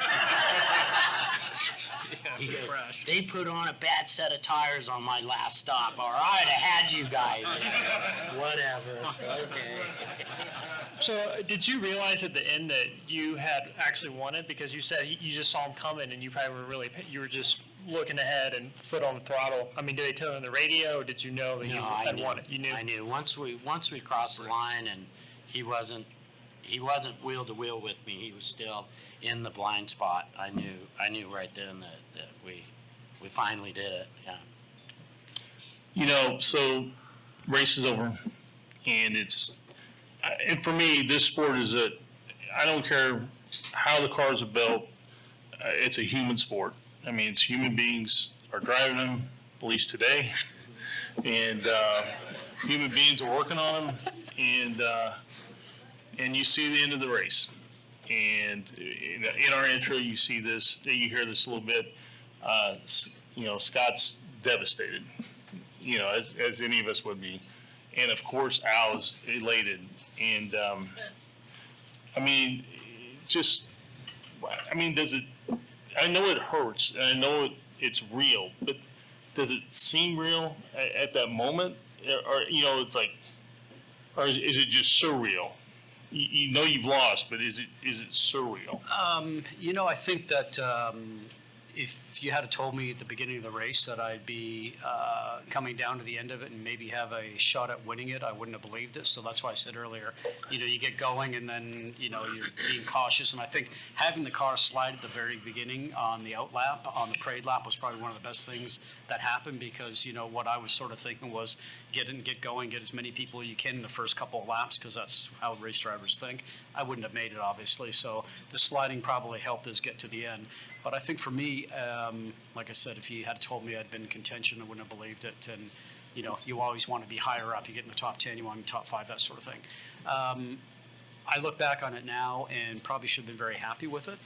He goes, "They put on a bad set of tires on my last stop, or I'd have had you guys." Whatever. Okay. So did you realize at the end that you had actually won it? Because you said you just saw him coming and you probably were just looking ahead and foot on the throttle. I mean, did they tell you on the radio, or did you know that you had won it? You knew? I knew. Once we crossed the line and he wasn't wheel to wheel with me. He was still in the blind spot. I knew right then that we finally did it. Yeah. So race is over, and for me, this sport is I don't care how the cars are built. It's a human sport. I mean, it's human beings are driving them, at least today, and human beings are working on them, and you see the end of the race. And in our intro, you see this, you hear this a little bit. Scott's devastated, as any of us would be, and of course Al is elated. And does it? I know it hurts, and I know it's real, but does it seem real at that moment, or it's like, or is it just surreal? You know you've lost, but is it surreal? I think that If you had told me at the beginning of the race that I'd be coming down to the end of it and maybe have a shot at winning it, I wouldn't have believed it. So that's why I said earlier, you get going and then, you're being cautious. And I think having the car slide at the very beginning on the out lap, on the parade lap, was probably one of the best things that happened, because, what I was sort of thinking was get going, get as many people as you can in the first couple of laps, because that's how race drivers think. I wouldn't have made it, obviously. So the sliding probably helped us get to the end. But I think for me, like I said, if you had told me I'd been in contention, I wouldn't have believed it. And, you always want to be higher up. You get in the top 10, you want to be top 5, that sort of thing. I look back on it now and probably should have been very happy with it.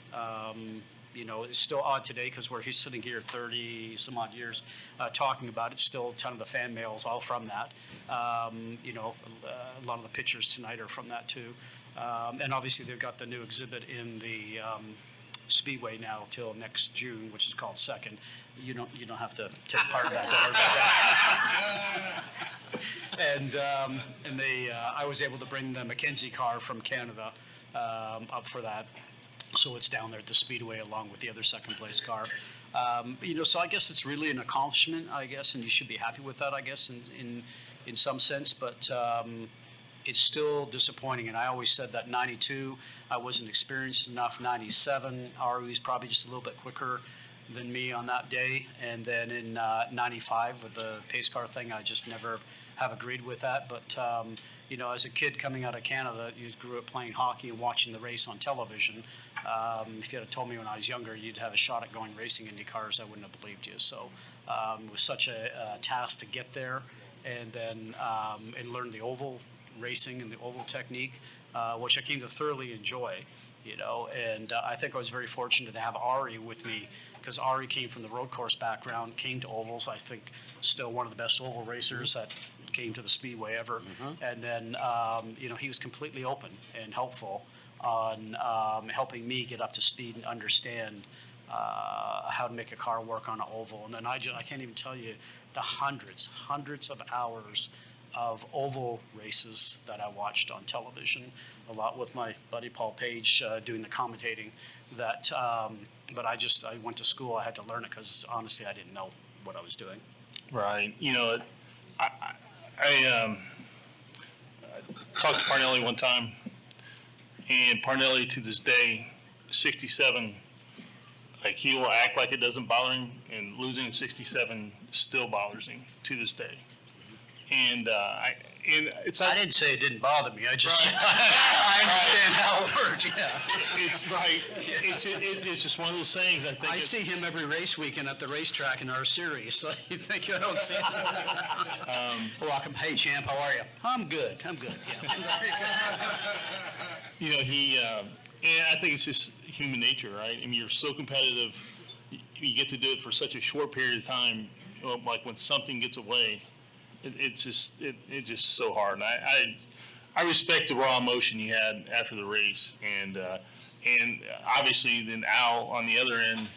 It's still odd today because we're sitting here 30 some odd years talking about it. Still a ton of the fan mails all from that. A lot of the pictures tonight are from that too. And obviously they've got the new exhibit in the Speedway now till next June, which is called Second. You don't have to take part in that. And I was able to bring the Mackenzie car from Canada up for that. So it's down there at the Speedway along with the other second place car. So I guess it's really an accomplishment, I guess, and you should be happy with that, I guess, in some sense. But it's still disappointing. And I always said that 92, I wasn't experienced enough. 97, Ari's probably just a little bit quicker than me on that day. And then in 95 with the pace car thing, I just never have agreed with that. But, as a kid coming out of Canada, you grew up playing hockey and watching the race on television. If you had told me when I was younger you'd have a shot at going racing Indy cars, I wouldn't have believed you. So it was such a task to get there and then and learn the oval racing and the oval technique, which I came to thoroughly enjoy. And I think I was very fortunate to have Ari with me, because Ari came from the road course background, came to ovals. I think still one of the best oval racers that came to the Speedway ever. And then, he was completely open and helpful on helping me get up to speed and understand how to make a car work on an oval. And then I can't even tell you the hundreds of hours of oval races that I watched on television, a lot with my buddy Paul Page doing the commentating. That, but I went to school. I had to learn it because honestly, I didn't know what I was doing. Right. I talked to Parnelli one time, and Parnelli to this day, 67, like he will act like it doesn't bother him, and losing 67 still bothers him to this day. And I didn't say it didn't bother me. I just I understand how it works. Yeah, it's right. It's just one of those things. I see him every race weekend at the racetrack in our series. So you think I don't see him? Welcome, hey champ, how are you? I'm good. Yeah. And I think it's just human nature, right? I mean, you're so competitive. You get to do it for such a short period of time. Like when something gets away. It's just so hard. And I respect the raw emotion you had after the race, and obviously then Al on the other end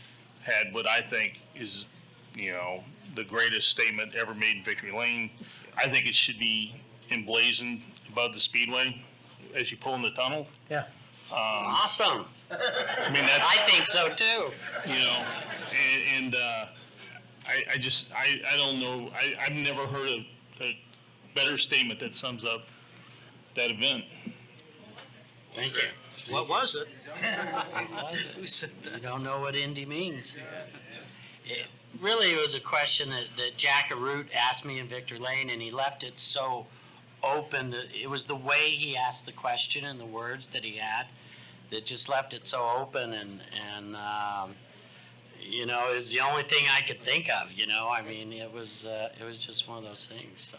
had what I think is the greatest statement ever made in Victory Lane. I think it should be emblazoned above the Speedway as you pull in the tunnel. Yeah. Awesome. I mean I think so too. I don't know. I've never heard a better statement that sums up that event. Thank you. What was it? Who said that? You don't know what Indy means. It really was a question that Jack Arute asked me in Victory Lane, and he left it so open. It was the way he asked the question and the words that he had that just left it so open, and is the only thing I could think of. I mean, it was just one of those things. So.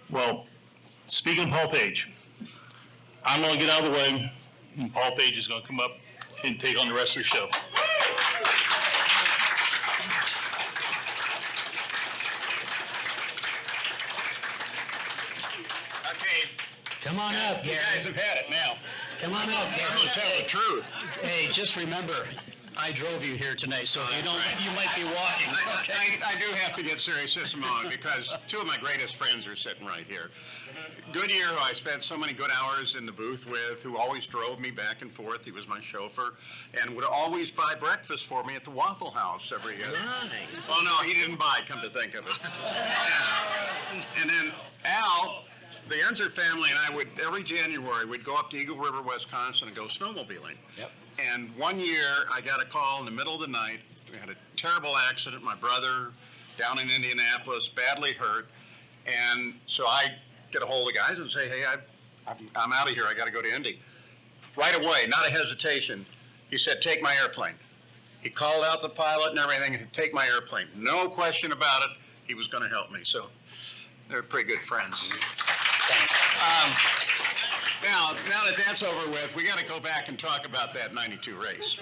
Well, speaking of Paul Page, I'm going to get out of the way, and Paul Page is going to come up and take on the rest of the show. Okay. Come on up, Gary. You guys have had it now. Come on up, Gary. I'm going to tell the truth. Hey, just remember, I drove you here tonight, so if you don't, you might be walking. Okay. I do have to get serious just a moment because two of my greatest friends are sitting right here. Goodyear, who I spent so many good hours in the booth with, who always drove me back and forth. He was my chauffeur and would always buy breakfast for me at the Waffle House every year. Nice. Oh, no, he didn't buy, come to think of it. And then Al, the Unser family, and I would, every January, we'd go up to Eagle River, Wisconsin and go snowmobiling. Yep. And one year, I got a call in the middle of the night. We had a terrible accident. My brother down in Indianapolis, badly hurt. And so I get a hold of the guys and say, hey, I'm out of here. I got to go to Indy. Right away, not a hesitation. He said, take my airplane. He called out the pilot and everything, and take my airplane. No question about it. He was going to help me. So they're pretty good friends. Now that that's over with, we got to go back and talk about that 92 race.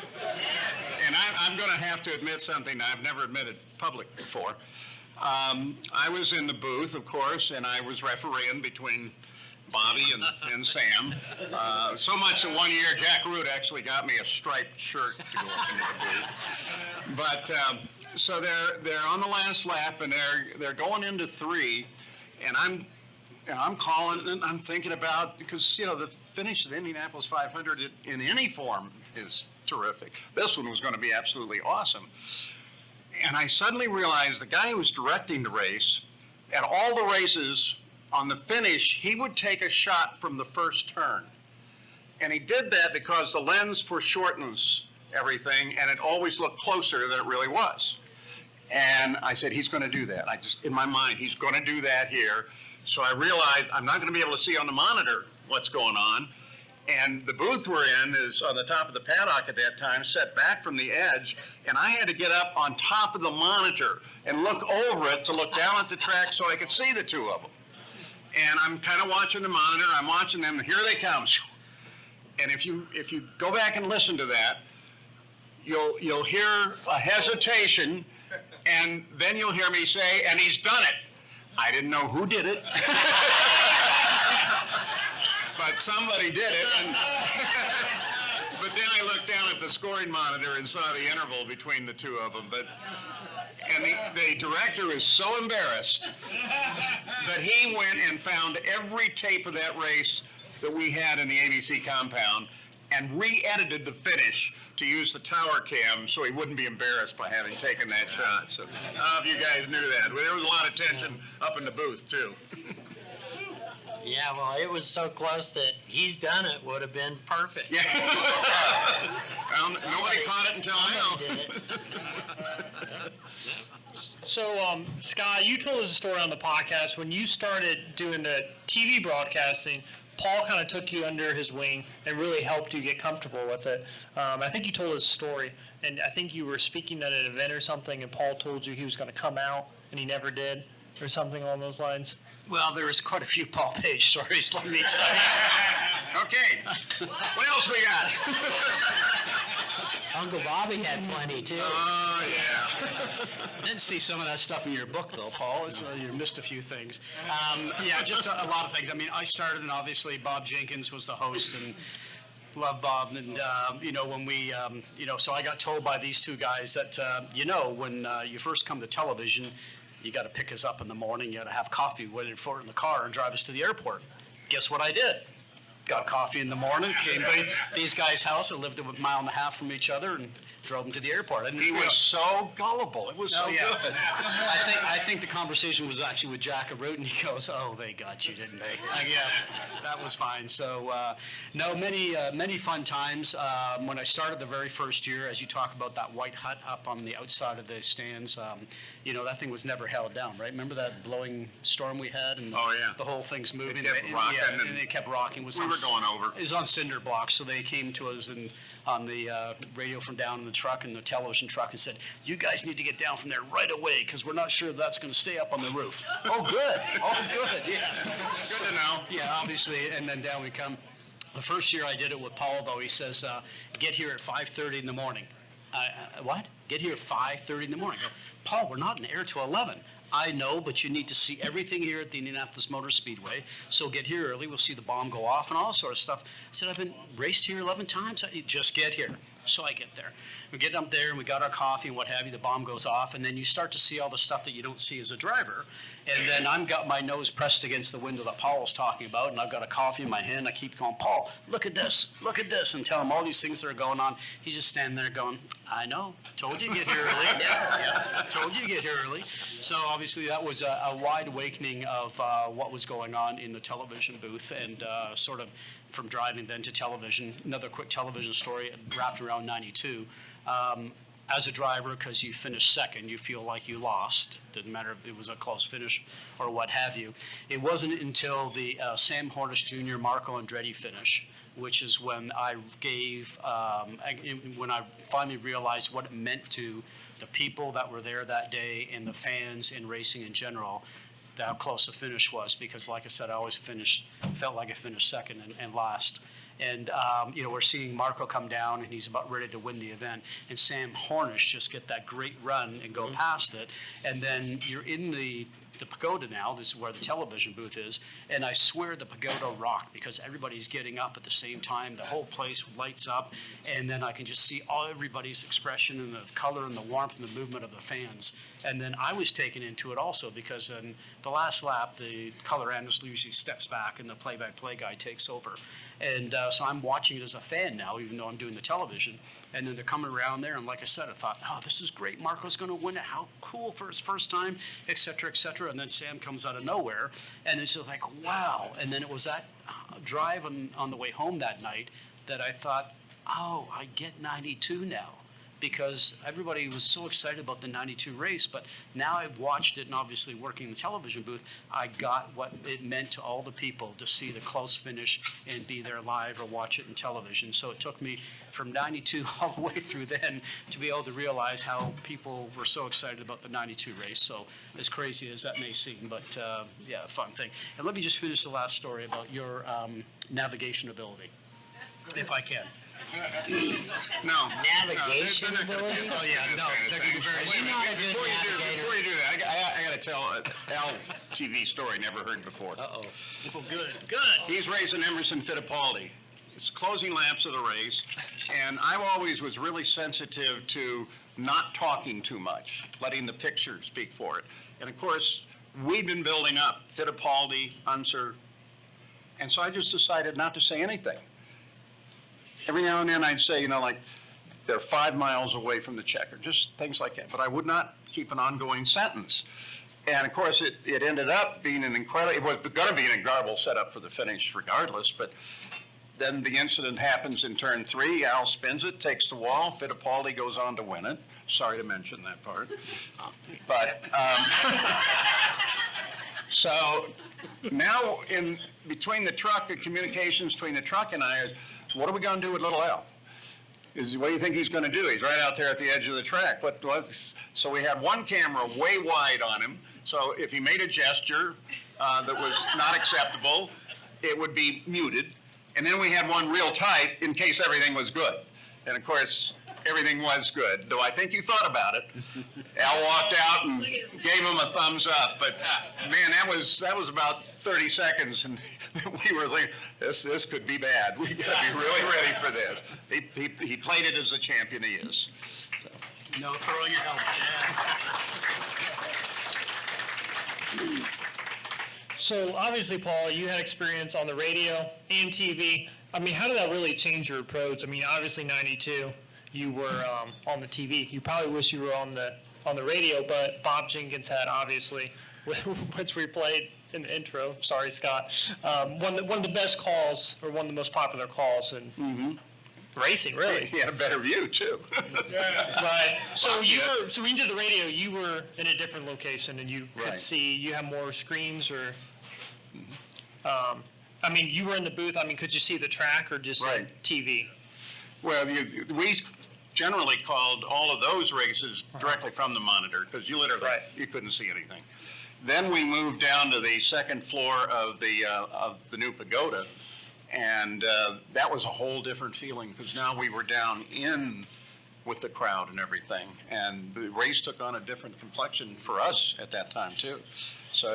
And I'm going to have to admit something I've never admitted public before. I was in the booth, of course, and I was refereeing between Bobby and Sam. So much that one year Jack Root actually got me a striped shirt to go up into the booth. But so they're on the last lap and they're going into 3, and I'm calling and I'm thinking about, because the finish of the Indianapolis 500 in any form is terrific. This one was going to be absolutely awesome. And I suddenly realized the guy who was directing the race, at all the races on the finish, he would take a shot from the first turn. And he did that because the lens foreshortens everything and it always looked closer than it really was. And I said, he's going to do that. In my mind, he's going to do that here. So I realized I'm not going to be able to see on the monitor what's going on. And the booth we're in is on the top of the paddock at that time, set back from the edge. And I had to get up on top of the monitor and look over it to look down at the track so I could see the two of them. And I'm kind of watching the monitor. I'm watching them. Here they come. And if you go back and listen to that, you'll hear a hesitation, and then you'll hear me say, and he's done it. I didn't know who did it, but somebody did it. But then I looked down at the scoring monitor and saw the interval between the two of them. And the director is so embarrassed that he went and found every tape of that race that we had in the ABC compound and re-edited the finish to use the tower cam so he wouldn't be embarrassed by having taken that shot. So I don't know if you guys knew that. There was a lot of tension up in the booth too. Yeah, well, it was so close that he's done it would have been perfect. Yeah. Well, nobody caught it until now. Did it. So, Scott, you told us a story on the podcast. When you started doing the TV broadcasting, Paul kind of took you under his wing and really helped you get comfortable with it. I think you told us a story, and I think you were speaking at an event or something, and Paul told you he was going to come out, and he never did, or something along those lines. Well, there was quite a few Paul Page stories, let me tell you. Okay, what else we got? Uncle Bobby had plenty too. Oh, yeah. I didn't see some of that stuff in your book, though, Paul. So you missed a few things. Yeah, just a lot of things. I mean, I started, and obviously Bob Jenkins was the host, and love Bob. And, when we, so I got told by these two guys that, when you first come to television, you got to pick us up in the morning. You got to have coffee waiting for it in the car and drive us to the airport. Guess what I did? Got coffee in the morning, came to these guys' house. I lived a mile and a half from each other and drove them to the airport. He was so gullible. It was so good. I think the conversation was actually with Jack Root, and he goes, "Oh, they got you, didn't they?" Yeah, that was fine. So, many fun times. When I started the very first year, as you talk about that white hut up on the outside of the stands, that thing was never held down, right? Remember that blowing storm we had, and the whole thing's moving. It kept rocking, and it kept rocking. We were going over. It was on cinder blocks, so they came to us on the radio from down in the truck and the television truck and said, "You guys need to get down from there right away because we're not sure that's going to stay up on the roof." Oh, good. Oh, good. Yeah. Good to know. Yeah, obviously. And then down we come. The first year I did it with Paul, though, he says, "Get here at 5:30 in the morning." What? Get here at 5:30 in the morning. I go, "Paul, we're not in the air till 11. I know, but you need to see everything here at the Indianapolis Motor Speedway. So get here early. We'll see the bomb go off and all sort of stuff." I said, "I've been raced here 11 times. Just get here." So I get there. We get up there and we got our coffee and what have you. The bomb goes off, and then you start to see all the stuff that you don't see as a driver. And then I've got my nose pressed against the window that Paul was talking about, and I've got a coffee in my hand. I keep going, Paul, look at this, and tell him all these things that are going on. He's just standing there going, I know, told you to get here early. yeah, told you to get here early. So obviously that was a wide awakening of what was going on in the television booth, and sort of from driving then to television. Another quick television story wrapped around 92. As a driver, because you finished second, you feel like you lost. Didn't matter if it was a close finish or what have you. It wasn't until the Sam Hornish Jr. Marco Andretti finish, which is when I gave, when I finally realized what it meant to the people that were there that day and the fans in racing in general, how close the finish was. Because like I said, I always felt like I finished second and last. And, we're seeing Marco come down, and he's about ready to win the event. And Sam Hornish just get that great run and go past it. And then you're in the pagoda now. This is where the television booth is. And I swear the pagoda rocked, because everybody's getting up at the same time. The whole place lights up. And then I can just see everybody's expression and the color and the warmth and the movement of the fans. And then I was taken into it also, because in the last lap, the color analyst usually steps back and the play-by-play guy takes over. And so I'm watching it as a fan now, even though I'm doing the television. And then they're coming around there, and like I said, I thought, oh, this is great. Marco's going to win it. How cool for his first time, et cetera, et cetera. And then Sam comes out of nowhere, and it's just like, wow. And then it was that drive on the way home that night that I thought, oh, I get 92 now. Because everybody was so excited about the 92 race, but now I've watched it, and obviously working in the television booth, I got what it meant to all the people to see the close finish and be there live or watch it in television. So it took me from 92 all the way through then to be able to realize how people were so excited about the 92 race. So as crazy as that may seem, but yeah, a fun thing. And let me just finish the last story about your navigation ability, if I can. No. Navigation ability? Oh, yeah, no. Before you do that, I got to tell Al TV story never heard before. Uh-oh. Oh, good. He's racing Emerson Fittipaldi. It's closing laps of the race, and I always was really sensitive to not talking too much, letting the picture speak for it. And of course, we've been building up Fittipaldi, Unser, and so I just decided not to say anything. Every now and then I'd say, like, they're 5 miles away from the checker, just things like that. But I would not keep an ongoing sentence. And of course, it ended up being it was going to be an incredible setup for the finish regardless. But then the incident happens in turn 3. Al spins it, takes the wall. Fittipaldi goes on to win it. Sorry to mention that part. But so now between the truck, the communications between the truck and I is, what are we going to do with little Al? What do you think he's going to do? He's right out there at the edge of the track. So we had one camera way wide on him. So if he made a gesture that was not acceptable, it would be muted. And then we had one real tight in case everything was good. And of course, everything was good, though I think you thought about it. Al walked out and gave him a thumbs up, but man, that was about 30 seconds, and we were like, this could be bad. We got to be really ready for this. He played it as the champion he is. So. No throwing your helmet. So obviously, Paul, you had experience on the radio and TV. I mean, how did that really change your approach? I mean, obviously 92, you were on the TV. You probably wish you were on the radio, but Bob Jenkins had, obviously, which we played in the intro. Sorry, Scott. One of the best calls, or one of the most popular calls in racing, really. He had a better view too. Right. So when you did the radio, you were in a different location, and you could see. You have more screens, or. I mean, you were in the booth. I mean, could you see the track or just TV? Well, we generally called all of those races directly from the monitor because you literally you couldn't see anything. Then we moved down to the second floor of the new pagoda, and that was a whole different feeling because now we were down in with the crowd and everything, and the race took on a different complexion for us at that time too. So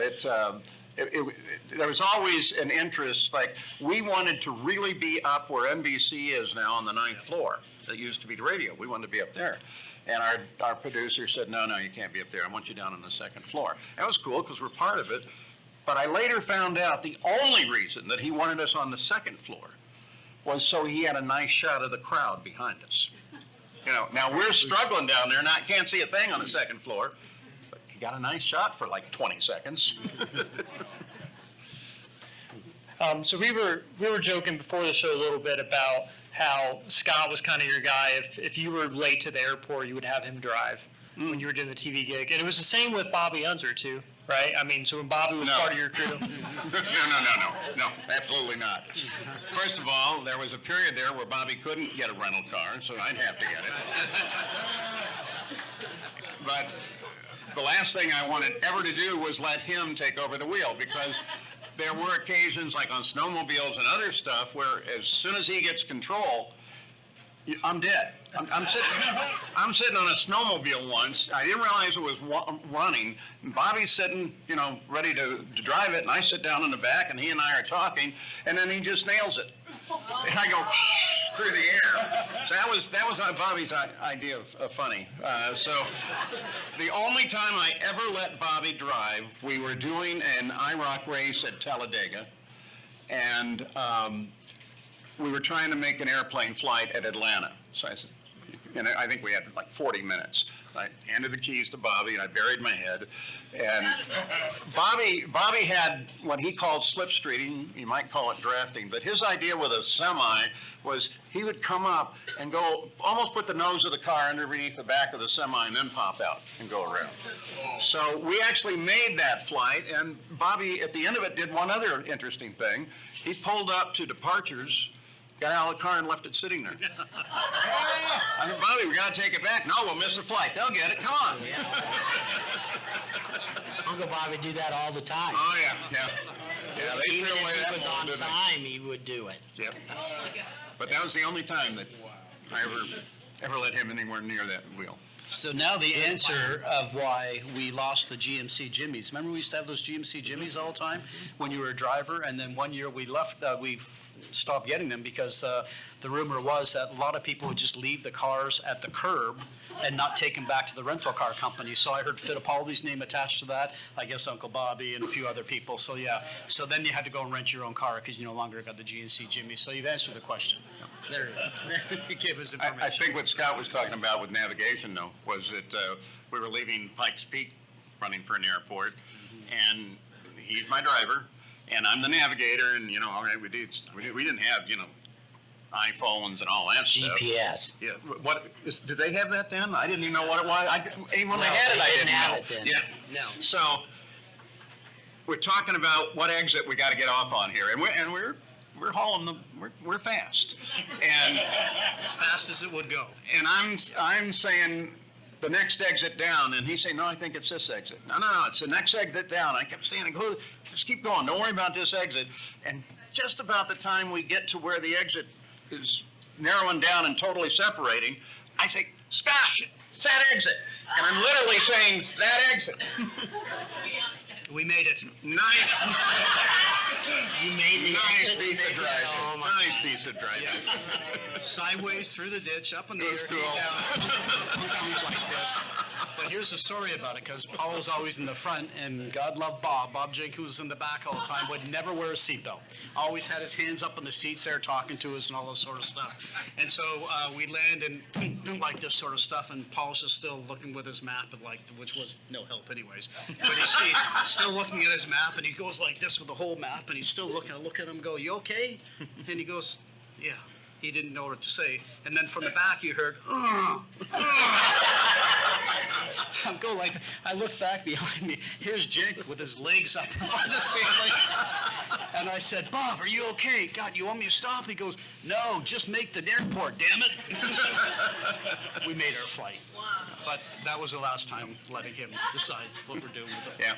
there was always an interest, like, we wanted to really be up where NBC is now on the 9th floor. That used to be the radio. We wanted to be up there. And our producer said, no, you can't be up there. I want you down on the 2nd floor. That was cool because we're part of it. But I later found out the only reason that he wanted us on the 2nd floor was so he had a nice shot of the crowd behind us. You know, now we're struggling down there, can't see a thing on the 2nd floor. But he got a nice shot for like 20 seconds. So we were joking before the show a little bit about how Scott was kind of your guy. If you were late to the airport, you would have him drive when you were doing the TV gig. And it was the same with Bobby Unser too, right? I mean, so when Bobby was part of your crew. No, absolutely not. First of all, there was a period there where Bobby couldn't get a rental car, so I'd have to get it. But the last thing I wanted ever to do was let him take over the wheel, because there were occasions like on snowmobiles and other stuff where as soon as he gets control, I'm dead. I'm sitting on a snowmobile once. I didn't realize it was running. And Bobby's sitting, you know, ready to drive it, and I sit down in the back, and he and I are talking, and then he just nails it. And I go through the air. So that was Bobby's idea of funny. So the only time I ever let Bobby drive, we were doing an IROC race at Talladega, and we were trying to make an airplane flight at Atlanta. So I said, and I think we had like 40 minutes. I handed the keys to Bobby, and I buried my head. And Bobby had what he called slipstreeting. You might call it drafting, but his idea with a semi was he would come up and go, almost put the nose of the car underneath the back of the semi and then pop out and go around. So we actually made that flight, and Bobby, at the end of it, did one other interesting thing. He pulled up to departures, got out of the car and left it sitting there. I said, Bobby, we got to take it back. No, we'll miss the flight. They'll get it. Come on. Uncle Bobby do that all the time. Oh, yeah. They Even threw away if that he was ball, on didn't they? time, he would do it. Yep. But that was the only time that I ever let him anywhere near that wheel. So now the answer of why we lost the GMC Jimmys. Remember we used to have those GMC Jimmys all the time when you were a driver, and then one year we left, we stopped getting them because the rumor was that a lot of people would just leave the cars at the curb and not take them back to the rental car company. So I heard Fittipaldi's name attached to that, I guess Uncle Bobby and a few other people. So yeah, so then you had to go and rent your own car because you no longer got the GMC Jimmy. So you've answered the question. There you gave us information. I think what Scott was talking about with navigation, though, was that we were leaving Pikes Peak, running for an airport, and he's my driver, and I'm the navigator, and, you know, all right, we didn't have, you know, iPhones and all that stuff. GPS. Yeah. Did they have that then? I didn't even know what it was. Even when they had it, I didn't have know. it then. Yeah. No. So we're talking about what exit we got to get off on here, and we're hauling them. We're fast, and As fast as it would go. and I'm saying the next exit down, and he's saying, no, I think it's this exit. No, it's the next exit down. I kept saying, go, just keep going. Don't worry about this exit. And just about the time we get to where the exit is narrowing down and totally separating, I say, Scott, it's that exit. And I'm literally saying, that exit. We made it. Nice. You made the Nice exit, piece of you made it. driving. Oh, my Nice piece of driving. Sideways through the ditch, up in the It was air, cool. down like this. But here's the story about it, because Paul was always in the front, and God love Bob. Bob Jenkins was in the back all the time, would never wear a seatbelt. Always had his hands up in the seats there talking to us and all this sort of stuff. And so we land and like this sort of stuff, and Paul's just still looking with his map, and which was no help anyways. But he's still looking at his map, and he goes like this with the whole map, and he's still looking. I look at him and go, you okay? And he goes, yeah. He didn't know what to say. And then from the back you heard, I go like, I look back behind me. Here's Jake with his legs up on the ceiling. And I said, Bob, are you okay? God, you want me to stop? He goes, no, just make the airport, damn it. We made our flight. But that was the last time letting him decide what we're doing with it. Yeah,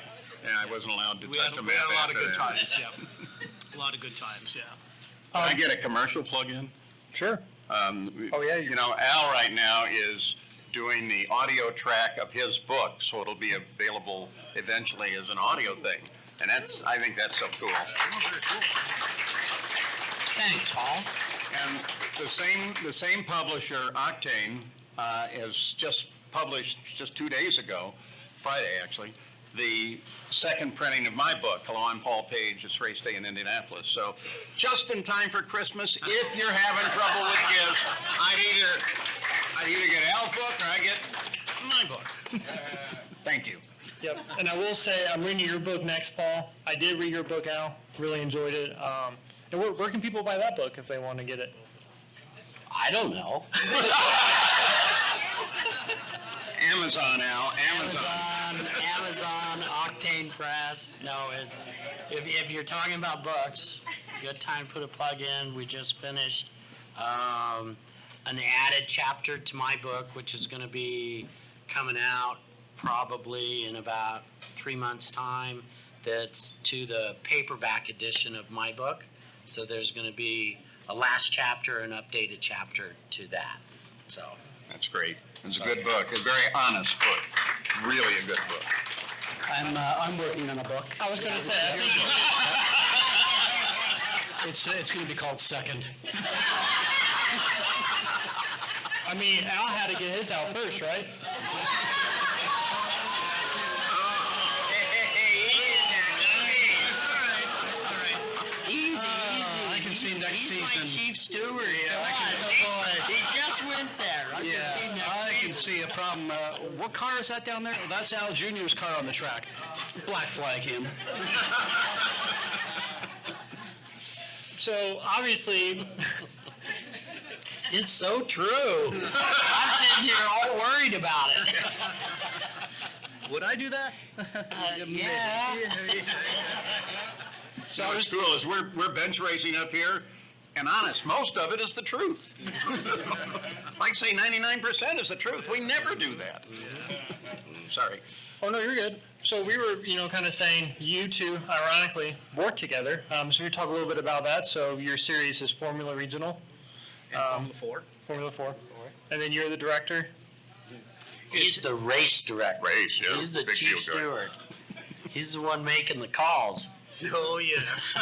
I wasn't allowed to We touch had a a map lot of after good that. times, yeah. A lot of good times, yeah. Can I get a commercial plug in? Sure. Oh, yeah. You know, Al right now is doing the audio track of his book, so it'll be available eventually as an audio thing. And I think that's so cool. Thanks, Paul. And the same publisher, Octane, has just published just 2 days ago, Friday actually, the second printing of my book, Hello, I'm Paul Page. It's race day in Indianapolis. So just in time for Christmas, if you're having trouble with gifts, I either get Al's book or I get my book. Thank you. Yep, and I will say, I'm reading your book next, Paul. I did read your book, Al. Really enjoyed it. And where can people buy that book if they want to get it? I don't know. Amazon, Al. Amazon, Octane Press. No, if you're talking about books, good time to put a plug in. We just finished an added chapter to my book, which is going to be coming out probably in about 3 months' time. That's to the paperback edition of my book. So there's going to be a last chapter, an updated chapter to that. So That's great. It's a good book. A very honest book. Really a good book. I'm working on a book. I was going to say, It's going to be called Second. I mean, Al had to get his out first, right? I can see next season. He's my chief steward. Boy. He just went there. I can see a problem. What car is that down there? Oh, that's Al Jr.'s car on the track. Black flag him. So obviously, It's so true. I'm sitting here all worried about it. Would I do that? Yeah. So what's cool is we're bench racing up here, and honest, most of it is the truth. Like say 99% is the truth. We never do that. Sorry. oh no, you're good. So we were, kind of saying you two, ironically, work together. So you talk a little bit about that. So your series is Formula Regional. Formula 4. Formula 4. And then you're the director. He's the race director. Race, yeah. He's the Big chief deal guy. steward. He's the one making the calls. Oh, yes.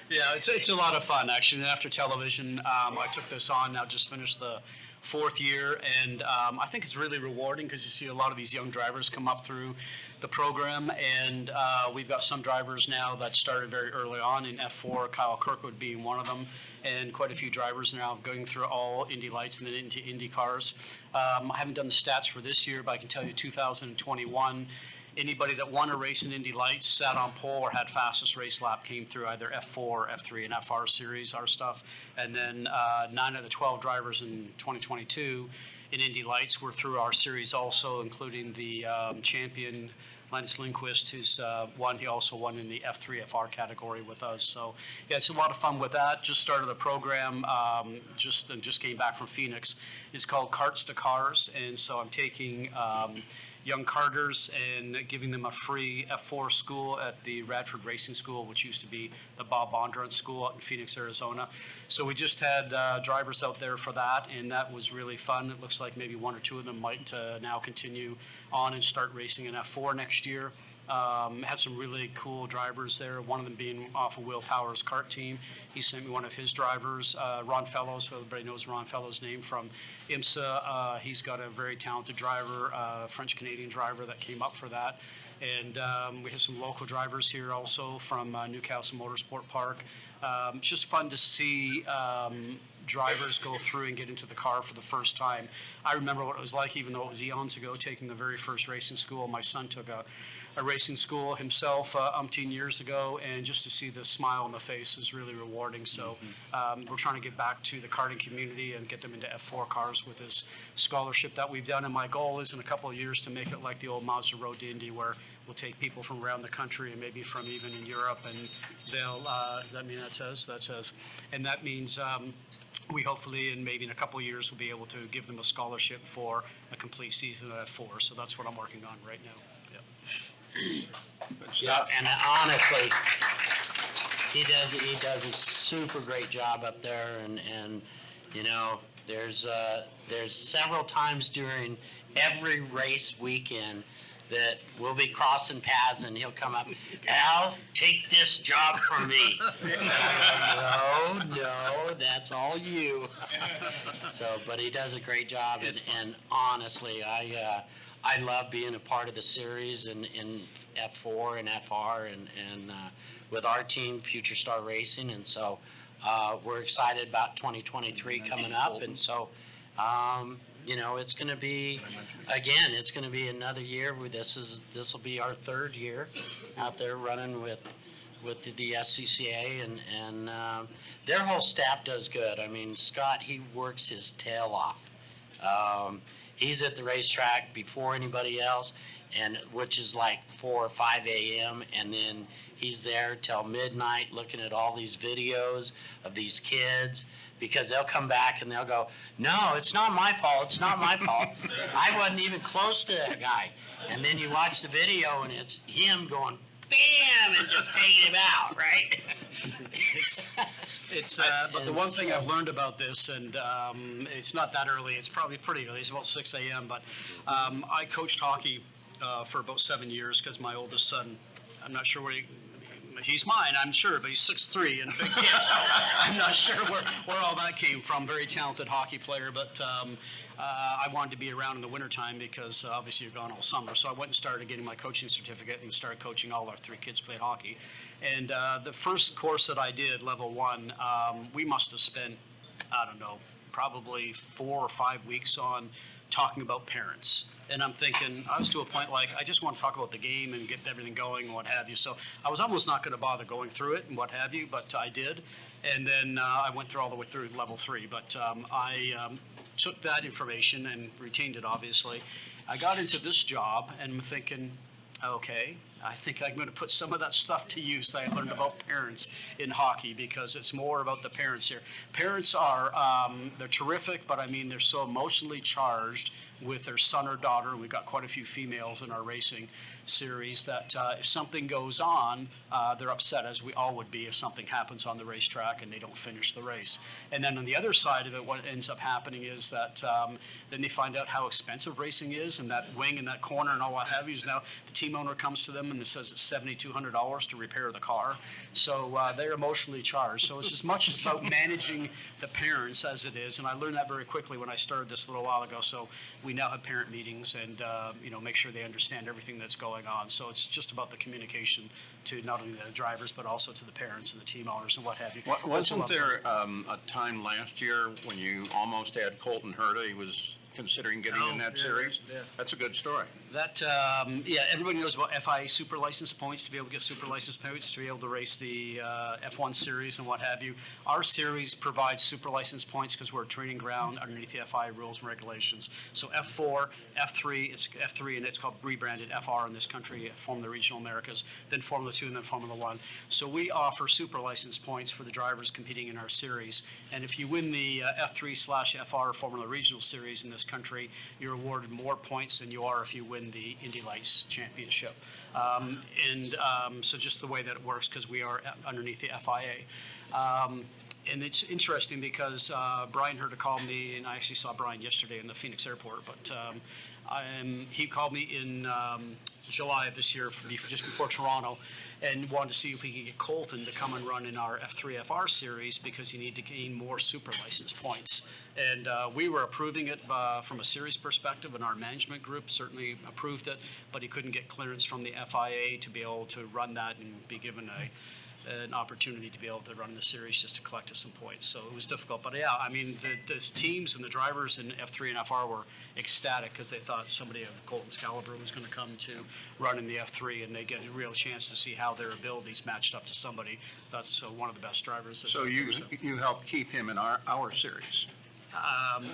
Yeah, it's a lot of fun, actually. And after television, I took this on, now just finished the 4th year, and I think it's really rewarding because you see a lot of these young drivers come up through the program, and we've got some drivers now that started very early on in F4, Kyle Kirkwood being one of them, and quite a few drivers now going through all Indy Lights and then into Indy cars. I haven't done the stats for this year, but I can tell you 2021, anybody that won a race in Indy Lights, sat on pole, or had fastest race lap came through either F4, F3, and FR series, our stuff. And then 9 of the 12 drivers in 2022 in Indy Lights were through our series also, including the champion, Linus Lindquist, who's won. He also won in the F3 FR category with us. So yeah, it's a lot of fun with that. Just started the program, just came back from Phoenix. It's called Karts to Cars, and so I'm taking young karters and giving them a free F4 school at the Radford Racing School, which used to be the Bob Bondurant School out in Phoenix, Arizona. So we just had drivers out there for that, and that was really fun. It looks like maybe 1 or 2 of them might now continue on and start racing in F4 next year. Had some really cool drivers there, one of them being off of Will Power's kart team. He sent me one of his drivers, Ron Fellows, so everybody knows Ron Fellows' name from IMSA. He's got a very talented driver, French-Canadian driver that came up for that. And we have some local drivers here also from Newcastle Motorsport Park. It's just fun to see drivers go through and get into the car for the first time. I remember what it was like, even though it was eons ago, taking the very first racing school. My son took a racing school himself umpteen years ago, and just to see the smile on the face is really rewarding. So we're trying to get back to the karting community and get them into F4 cars with this scholarship that we've done. And my goal is in a couple of years to make it like the old Mazda Road to Indy, where we'll take people from around the country and maybe from even in Europe, and they'll, does that mean that says? That says. And that means we hopefully, in maybe in a couple of years, will be able to give them a scholarship for a complete season of F4. So that's what I'm working on right now. Yeah, and honestly, he does a super great job up there, and there's several times during every race weekend that we'll be crossing paths and he'll come up, Al, take this job from me. No, that's all you. So, but he does a great job, and honestly, I love being a part of the series in F4 and FR and with our team, Future Star Racing, and so we're excited about 2023 coming up, and so it's going to be, again, it's going to be another year where this will be our third year out there running with the SCCA, and their whole staff does good. I mean, Scott, he works his tail off. He's at the racetrack before anybody else, and which is like 4 or 5 a.m. and then he's there till midnight looking at all these videos of these kids, because they'll come back and they'll go, no, it's not my fault, it's not my fault. I wasn't even close to that guy. And then you watch the video and it's him going, bam, and just taking him out, right? But the one thing I've learned about this, and it's not that early, it's probably pretty early, it's about 6 a.m., but I coached hockey for about 7 years because my oldest son, I'm not sure where he's mine, I'm sure, but he's 6'3" and a big kid, so I'm not sure where all that came from. Very talented hockey player, but I wanted to be around in the wintertime because obviously you're gone all summer. So I went and started getting my coaching certificate and started coaching all our 3 kids played hockey. And the first course that I did, level 1, we must have spent, I don't know, probably 4 or 5 weeks on talking about parents. And I'm thinking, I was to a point like, I just want to talk about the game and get everything going and what have you. So I was almost not going to bother going through it and what have you, but I did. And then I went through all the way through level 3. But I took that information and retained it, obviously. I got into this job and I'm thinking, okay, I think I'm going to put some of that stuff to use that I learned about parents in hockey, because it's more about the parents here. Parents are, they're terrific, but I mean, they're so emotionally charged with their son or daughter, and we've got quite a few females in our racing series, that if something goes on, they're upset, as we all would be if something happens on the racetrack and they don't finish the race. And then on the other side of it, what ends up happening is that then they find out how expensive racing is, and that wing and that corner and all what have you. Now the team owner comes to them and says it's $7,200 to repair the car. So they're emotionally charged. So it's as much as about managing the parents as it is, and I learned that very quickly when I started this a little while ago. So we now have parent meetings and make sure they understand everything that's going on. So it's just about the communication to not only the drivers but also to the parents and the team owners and what have you. Wasn't there a time last year when you almost had Colton Herta? He was considering getting in that series. Yeah. That's a good story. That, everybody knows about FIA super license points, to be able to get super license points to be able to race the F1 series and what have you. Our series provides super license points because we're a training ground underneath the FIA rules and regulations. So F4, F3, it's F3 and it's called rebranded FR in this country, Formula Regional Americas, then Formula 2 and then Formula 1. So we offer super license points for the drivers competing in our series. And if you win the F3/FR Formula Regional Series in this country, you're awarded more points than you are if you win the Indy Lights Championship. So just the way that it works, because we are underneath the FIA. And it's interesting because Brian Herta called me, and I actually saw Brian yesterday in the Phoenix airport, but he called me in July of this year, just before Toronto, and wanted to see if we could get Colton to come and run in our F3FR series because he needed to gain more super license points. And we were approving it from a series perspective, and our management group certainly approved it, but he couldn't get clearance from the FIA to be able to run that and be given an opportunity to be able to run the series just to collect us some points. So it was difficult. But yeah, I mean, the teams and the drivers in F3 and FR were ecstatic because they thought somebody of Colton's caliber was going to come to run in the F3, and they get a real chance to see how their abilities matched up to somebody that's one of the best drivers. So you helped keep him in our series.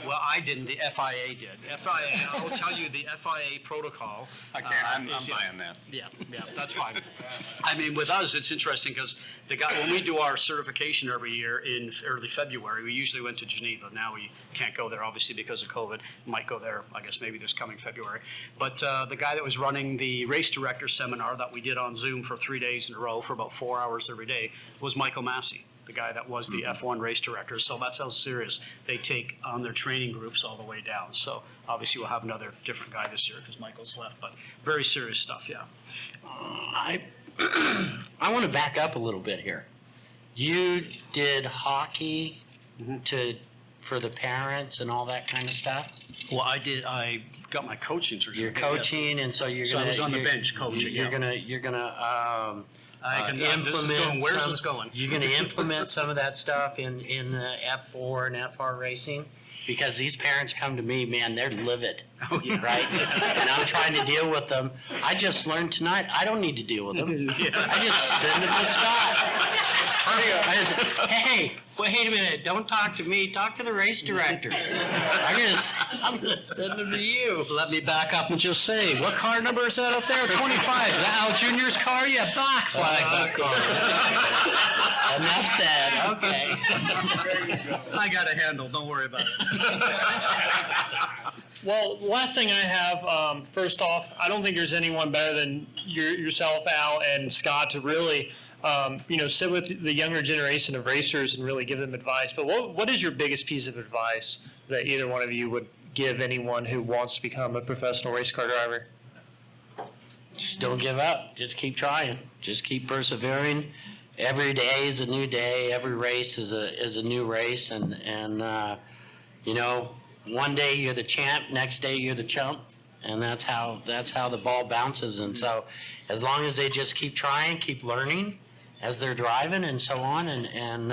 Well, I didn't. The FIA did. FIA, I will tell you, the FIA protocol. Okay, I'm buying that. Yeah, that's fine. I mean, with us, it's interesting because when we do our certification every year in early February, we usually went to Geneva. Now we can't go there, obviously, because of COVID. We might go there, I guess, maybe this coming February. But the guy that was running the race director seminar that we did on Zoom for 3 days in a row for about 4 hours every day was Michael Massey. the guy that was the F1 race director. So that's how serious they take on their training groups all the way down. So obviously we'll have another different guy this year because Michael's left, but very serious stuff, yeah. I want to back up a little bit here. You did hockey for the parents and all that kind of stuff? Well, I got my coaching certificate. You're coaching, and so you're So I gonna. was on the you're- bench coaching, You're yeah. You're gonna This is going, where's some- this going? You're gonna implement some of that stuff in the F4 and FR racing, because these parents come to me, man, they're livid, right? And I'm trying to deal with them. I just learned tonight, I don't need to deal with them. I just send them to Scott. I just, hey, wait a minute, don't talk to me, talk to the race director. I'm gonna send them to you. Let me back up and just say, what car number is that up there? 25. That Al Jr.'s car? Yeah, black flag that car. Enough said, okay. I got a handle, don't worry about it. Well, last thing I have, first off, I don't think there's anyone better than yourself, Al, and Scott to really, sit with the younger generation of racers and really give them advice. But what is your biggest piece of advice that either one of you would give anyone who wants to become a professional race car driver? Just don't give up. Just keep trying. Just keep persevering. Every day is a new day. Every race is a new race, and one day you're the champ, next day you're the chump, and that's how the ball bounces. And so, as long as they just keep trying, keep learning as they're driving, and so on, and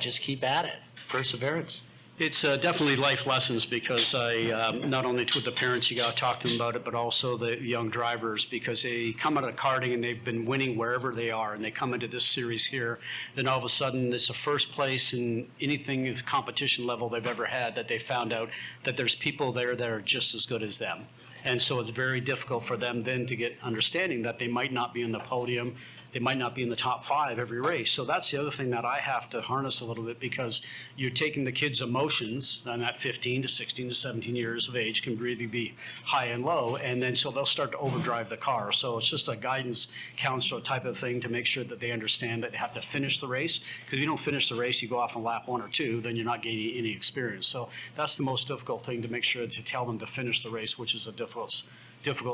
just keep at it. Perseverance. It's definitely life lessons, because I not only to the parents, you got to talk to them about it, but also the young drivers, because they come out of karting and they've been winning wherever they are, and they come into this series here, then all of a sudden it's the first place in anything at competition level they've ever had, that they found out that there's people there that are just as good as them. And so it's very difficult for them then to get understanding that they might not be in the podium, they might not be in the top 5 every race. So that's the other thing that I have to harness a little bit, because you're taking the kids' emotions, and at 15 to 16 to 17 years of age can really be high and low, and then so they'll start to overdrive the car. So it's just a guidance counselor type of thing to make sure that they understand that they have to finish the race, because if you don't finish the race, you go off on lap 1 or 2, then you're not gaining any experience. So that's the most difficult thing, to make sure to tell them to finish the race, which is a difficult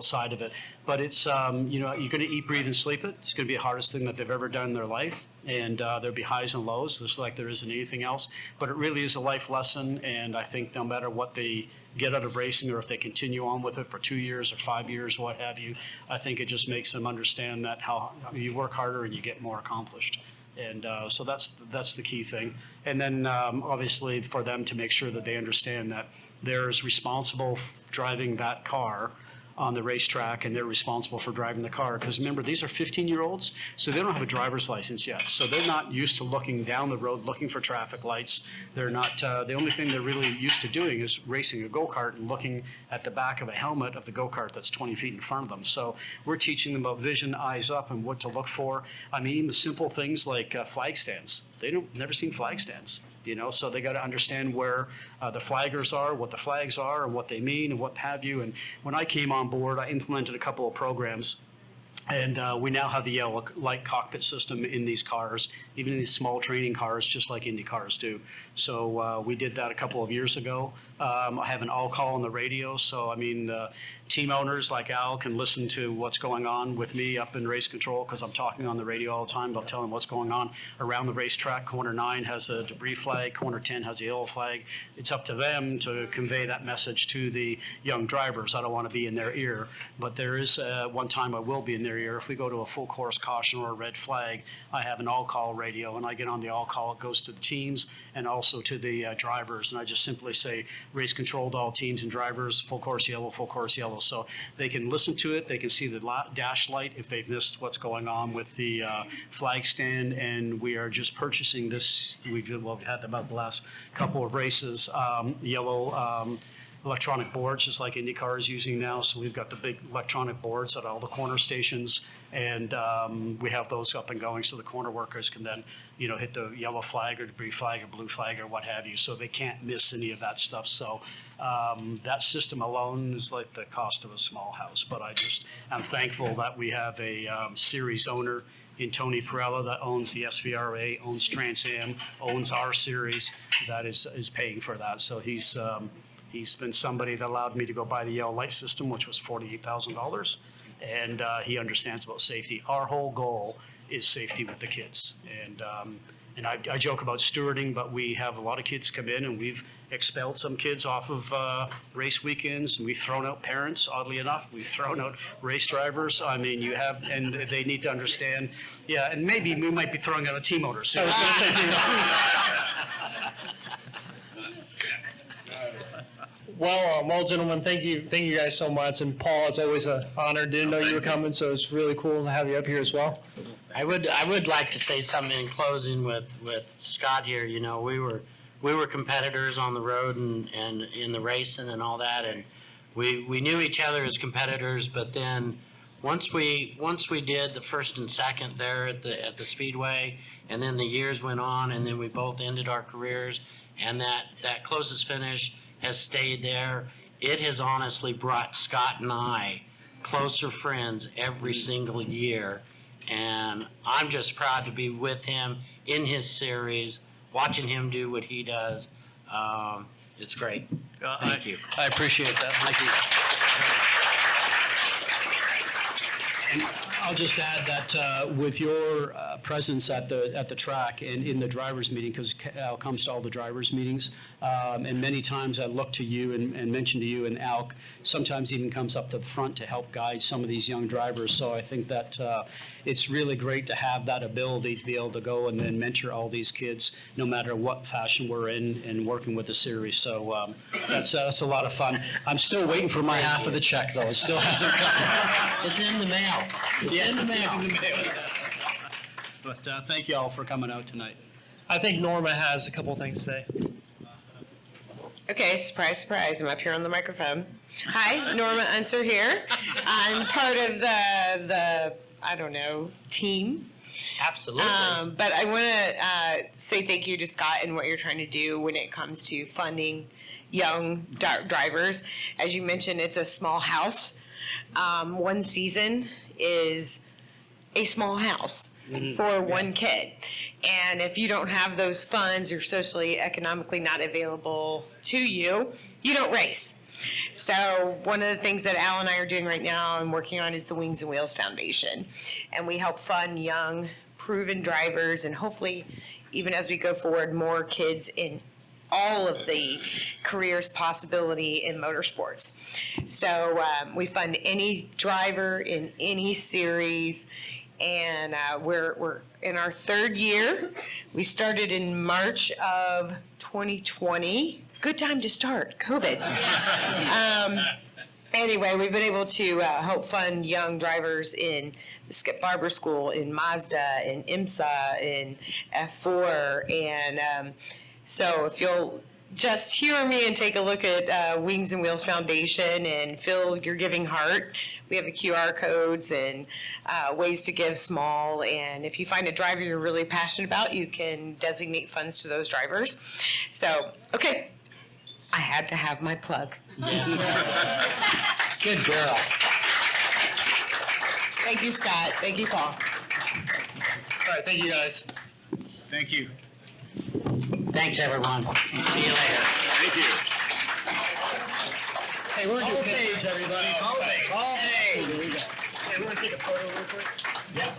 side of it. But it's, you're going to eat, breathe, and sleep it. It's going to be the hardest thing that they've ever done in their life. And there'll be highs and lows, just like there isn't anything else. But it really is a life lesson. And I think no matter what they get out of racing, or if they continue on with it for 2 years or 5 years, what have you, I think it just makes them understand that how you work harder and you get more accomplished. And so that's the key thing. And then obviously for them to make sure that they understand that they're as responsible driving that car on the racetrack, and they're responsible for driving the car. Because remember, these are 15-year-olds, so they don't have a driver's license yet. So they're not used to looking down the road, looking for traffic lights. They're not, the only thing they're really used to doing is racing a go-kart and looking at the back of a helmet of the go-kart that's 20 feet in front of them. So we're teaching them about vision, eyes up, and what to look for. I mean, the simple things like flag stands. Never seen flag stands. So they got to understand where the flaggers are, what the flags are, and what they mean, and what have you. And when I came on board, I implemented a couple of programs, and we now have the yellow light cockpit system in these cars, even in these small training cars, just like Indy cars do. So we did that a couple of years ago. I have an all-call on the radio, so I mean, team owners like Al can listen to what's going on with me up in race control, because I'm talking on the radio all the time about telling them what's going on around the racetrack. Corner 9 has a debris flag, corner 10 has a yellow flag. It's up to them to convey that message to the young drivers. I don't want to be in their ear, but there is one time I will be in their ear. If we go to a full course caution or a red flag, I have an all-call radio, and I get on the all-call. It goes to the teams and also to the drivers, and I just simply say, race control to all teams and drivers, full course yellow, full course yellow. So they can listen to it, they can see the dash light if they've missed what's going on with the flag stand. And we are just purchasing this, we've had about the last couple of races, yellow electronic boards, just like IndyCar is using now. So we've got the big electronic boards at all the corner stations, and we have those up and going, so the corner workers can then, hit the yellow flag or debris flag or blue flag or what have you, so they can't miss any of that stuff. So That system alone is like the cost of a small house. But I'm thankful that we have a series owner in Tony Perella that owns the SVRA, owns Trans Am, owns our series, that is paying for that. So he's been somebody that allowed me to go buy the yellow light system, which was $48,000, and he understands about safety. Our whole goal is safety with the kids, and I joke about stewarding, but we have a lot of kids come in, and we've expelled some kids off of race weekends, and we've thrown out parents, oddly enough. We've thrown out race drivers. I mean, and they need to understand, yeah, and maybe we might be throwing out a team owner soon. Well, gentlemen, thank you guys so much. And Paul, it's always an honor. Didn't know you were coming, so it's really cool to have you up here as well. I would like to say something in closing with Scott here. You know, we were competitors on the road and in the racing and all that, and we knew each other as competitors. But then once we did the first and second there at the Speedway, and then the years went on, and then we both ended our careers, and that closest finish has stayed there. It has honestly brought Scott and I closer friends every single year. And I'm just proud to be with him in his series, watching him do what he does. It's great. Thank you. I appreciate that. Thank you. And I'll just add that with your presence at the track and in the drivers' meeting, because Al comes to all the drivers' meetings, and many times I look to you and mention to you, and Al sometimes even comes up to the front to help guide some of these young drivers. So I think that it's really great to have that ability to be able to go and then mentor all these kids, no matter what fashion we're in, and working with the series. So that's a lot of fun. I'm still waiting for my half of the check, though. It still hasn't come. It's in the mail. It's in the mail. But thank you all for coming out tonight. I think Norma has a couple things to say. Okay, surprise, surprise. I'm up here on the microphone. Hi, Norma Unser here. I'm part of the I don't know, team. Absolutely. But I want to say thank you to Scott and what you're trying to do when it comes to funding young drivers. As you mentioned, it's a small house. One season is a small house for one kid. And if you don't have those funds, or socially, economically not available to you, you don't race. So one of the things that Al and I are doing right now and working on is the Wings and Wheels Foundation. And we help fund young, proven drivers, and hopefully, even as we go forward, more kids in all of the careers possibility in motorsports. So we fund any driver in any series, and we're in our third year. We started in March of 2020. Good time to start, COVID. Anyway, we've been able to help fund young drivers in the Skip Barber School, in Mazda, in IMSA, in F4, and so if you'll just hear me and take a look at Wings and Wheels Foundation and fill your giving heart. We have the QR codes and ways to give small. And if you find a driver you're really passionate about, you can designate funds to those drivers. So, okay, I had to have my plug. Yes. Good girl. Thank you, Scott. Thank you, Paul. All right, thank you guys. Thank you. Thanks, everyone. See you later. Thank you. Hey, we're going to do Paul Page, everybody. Paul Page. Hey, we're going to take a photo real quick. Yeah.